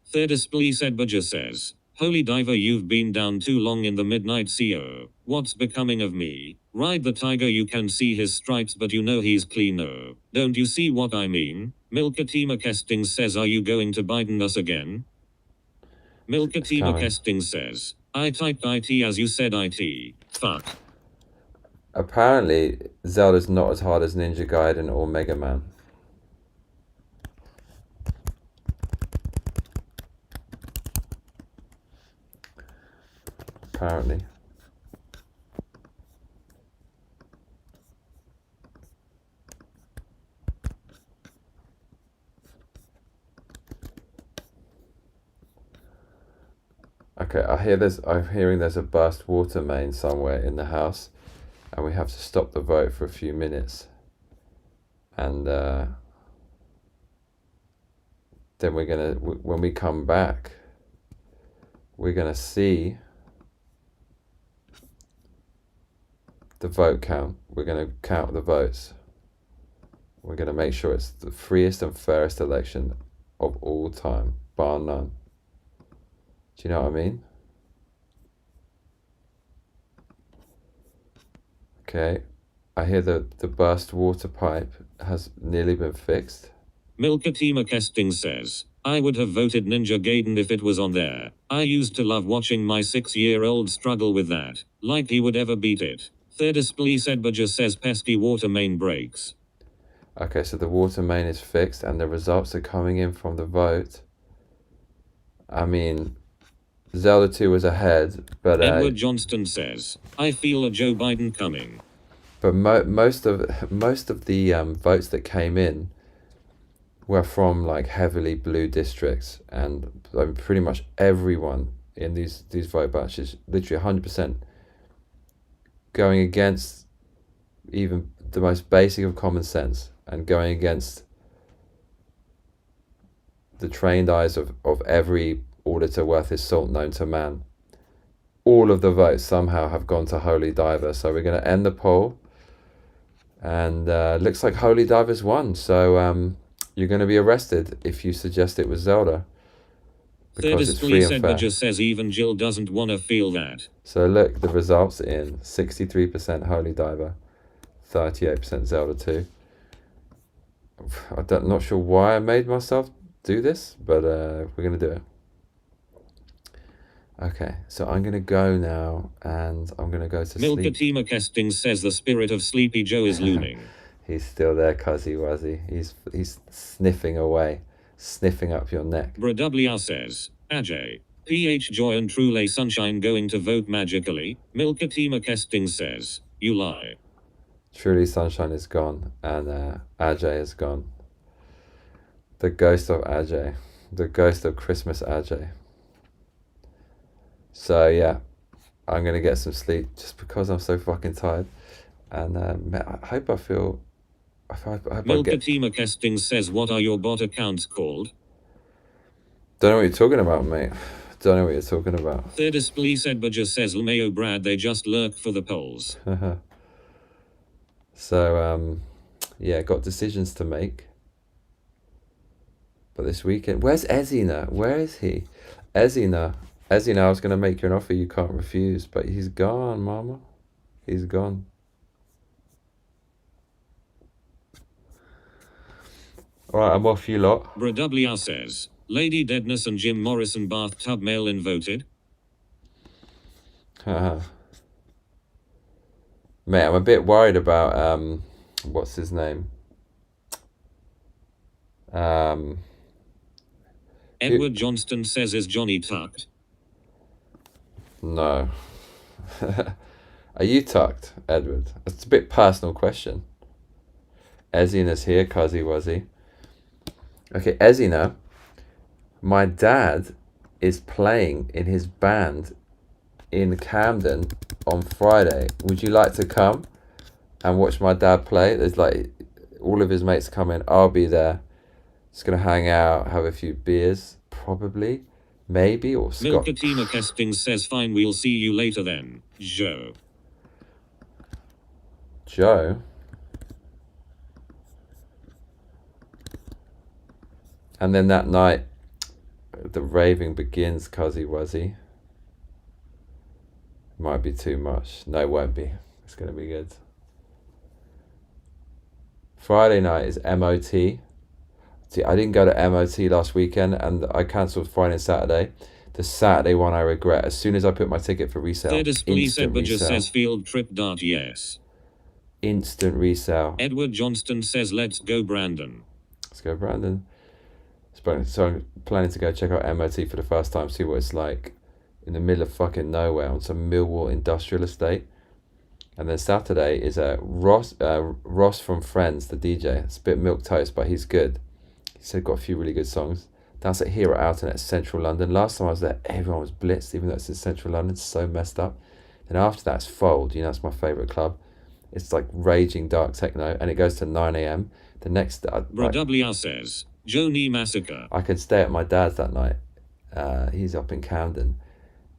Thirdest Police Edbadger says, Holy Diver, you've been down too long in the midnight CO. What's becoming of me? Ride the tiger, you can see his stripes but you know he's cleano. Don't you see what I mean? Milkatima Kesting says, are you going to Biden us again? Milkatima Kesting says, I typed IT as you said IT. Fuck. Apparently, Zelda's not as hard as Ninja Gaiden or Mega Man. Apparently. Okay, I'm hearing there's a burst water main somewhere in the house, and we have to stop the vote for a few minutes. And then we're gonna, when we come back, we're gonna see the vote count. We're going to count the votes. We're going to make sure it's the freest and fairest election of all time, bar none. Do you know what I mean? Okay, I hear the burst water pipe has nearly been fixed. Milkatima Kesting says, I would have voted Ninja Gaiden if it was on there. I used to love watching my 6-year-old struggle with that, like he would ever beat it. Thirdest Police Edbadger says pesky water main breaks. Okay, so the water main is fixed and the results are coming in from the vote. I mean, Zelda 2 was ahead, but Edward Johnston says, I feel a Joe Biden coming. But most of the votes that came in were from like heavily blue districts, and pretty much everyone in these vote batches, literally 100%, going against even the most basic of common sense and going against the trained eyes of every auditor worth his salt known to man. All of the votes somehow have gone to Holy Diver, so we're going to end the poll. And looks like Holy Diver's won, so you're going to be arrested if you suggest it was Zelda. Because it's free and fair. Just says even Jill doesn't want to feel that. So look, the results in 63% Holy Diver, 38% Zelda 2. I'm not sure why I made myself do this, but we're going to do it. Okay, so I'm going to go now, and I'm going to go to sleep. Milkatima Casting says the spirit of Sleepy Joe is looming. He's still there, Cuzzy Wuzzy. He's sniffing away, sniffing up your neck. Bradwr says, Ajay, PH Joy and Trule Sunshine going to vote magically. Milkatima Casting says, you lie. Truly Sunshine is gone, and Ajay is gone. The ghost of Ajay. The ghost of Christmas Ajay. So yeah, I'm going to get some sleep just because I'm so fucking tired. And I hope I feel... I hope Milkatima Casting says, what are your bot accounts called? Don't know what you're talking about, mate. Don't know what you're talking about. Thirdest Police Edberger says, LMAO Brad, they just lurk for the polls. So, yeah, got decisions to make. But this weekend... Where's Ezina? Where is he? Ezina, I was going to make you an offer you can't refuse, but he's gone, mama. He's gone. Alright, I'm off you lot. Bradwr says, Lady Deadness and Jim Morrison bathtub mail-in voted. Mate, I'm a bit worried about, what's his name? Edward Johnston says, is Johnny tucked? No. Are you tucked, Edward? It's a bit personal question. Ezina's here, Cuzzy Wuzzy. Okay, Ezina, my dad is playing in his band in Camden on Friday. Would you like to come and watch my dad play? There's like all of his mates coming. I'll be there. Just gonna hang out, have a few beers, probably, maybe, or Scott. Milkatima Casting says, fine, we'll see you later then, Joe. Joe? And then that night, the raving begins, Cuzzy Wuzzy. Might be too much. No, it won't be. It's going to be good. Friday night is MOT. See, I didn't go to MOT last weekend, and I cancelled Friday and Saturday. The Saturday one I regret. As soon as I put my ticket for resale, Thirdest Police instant Edberger resale. says, field trip dart yes. Instant resale. Edward Johnston says, let's go Brandon. Let's go, Brandon. So I'm planning to go check out MOT for the first time, see what it's like in the middle of fucking nowhere on some Millwall industrial estate. And then Saturday is Ross from Friends, the DJ. It's a bit milquetoast, but he's good. He's got a few really good songs. That's at Hero Outlet, Central London. Last time I was there, everyone was blitzed, even though it's in Central London. It's so messed up. Then after that, it's Fold. You know, it's my favourite club. It's like raging dark techno, and it goes to 9 a.m. The next day, Bradwr says, Joni Massacre. I can stay at my dad's that night. He's up in Camden.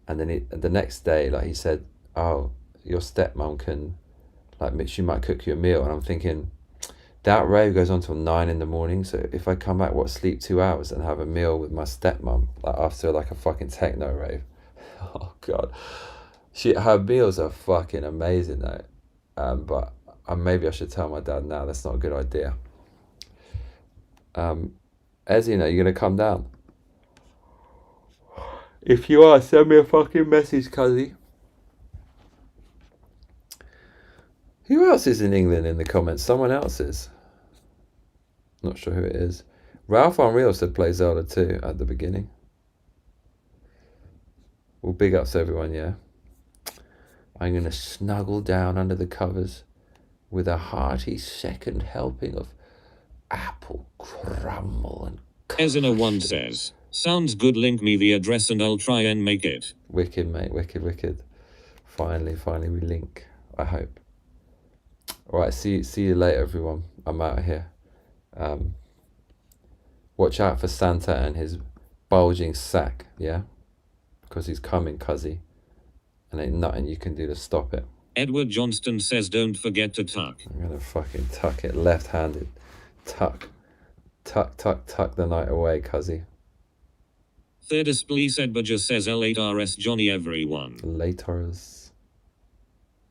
And then the next day, like, he said, oh, your stepmom can, like, she might cook you a meal. And I'm thinking, that rave goes on till 9 in the morning. So if I come back, sleep 2 hours and have a meal with my stepmom, like, after like a fucking techno rave. Oh God. Her meals are fucking amazing though. But maybe I should tell my dad now. That's not a good idea. Ezina, you're gonna come down? If you are, send me a fucking message, Cuzzy. Who else is in England in the comments? Someone else is. Not sure who it is. Ralph Unreal said play Zelda 2 at the beginning. Well, big ups everyone, yeah. I'm going to snuggle down under the covers with a hearty second helping of apple crumble and Ezina1 says, sounds good, link me the address and I'll try and make it. Wicked, mate, wicked. Finally we link, I hope. Alright, see you later, everyone. I'm out of here. Watch out for Santa and his bulging sack, yeah? Because he's coming, cuzzy. And ain't nothing you can do to stop it. Edward Johnston says don't forget to tuck. I'm gonna fucking tuck it left-handed. Tuck the night away, cuzzy. Thirdest Police Edberger says L8RS Johnny everyone. Laters.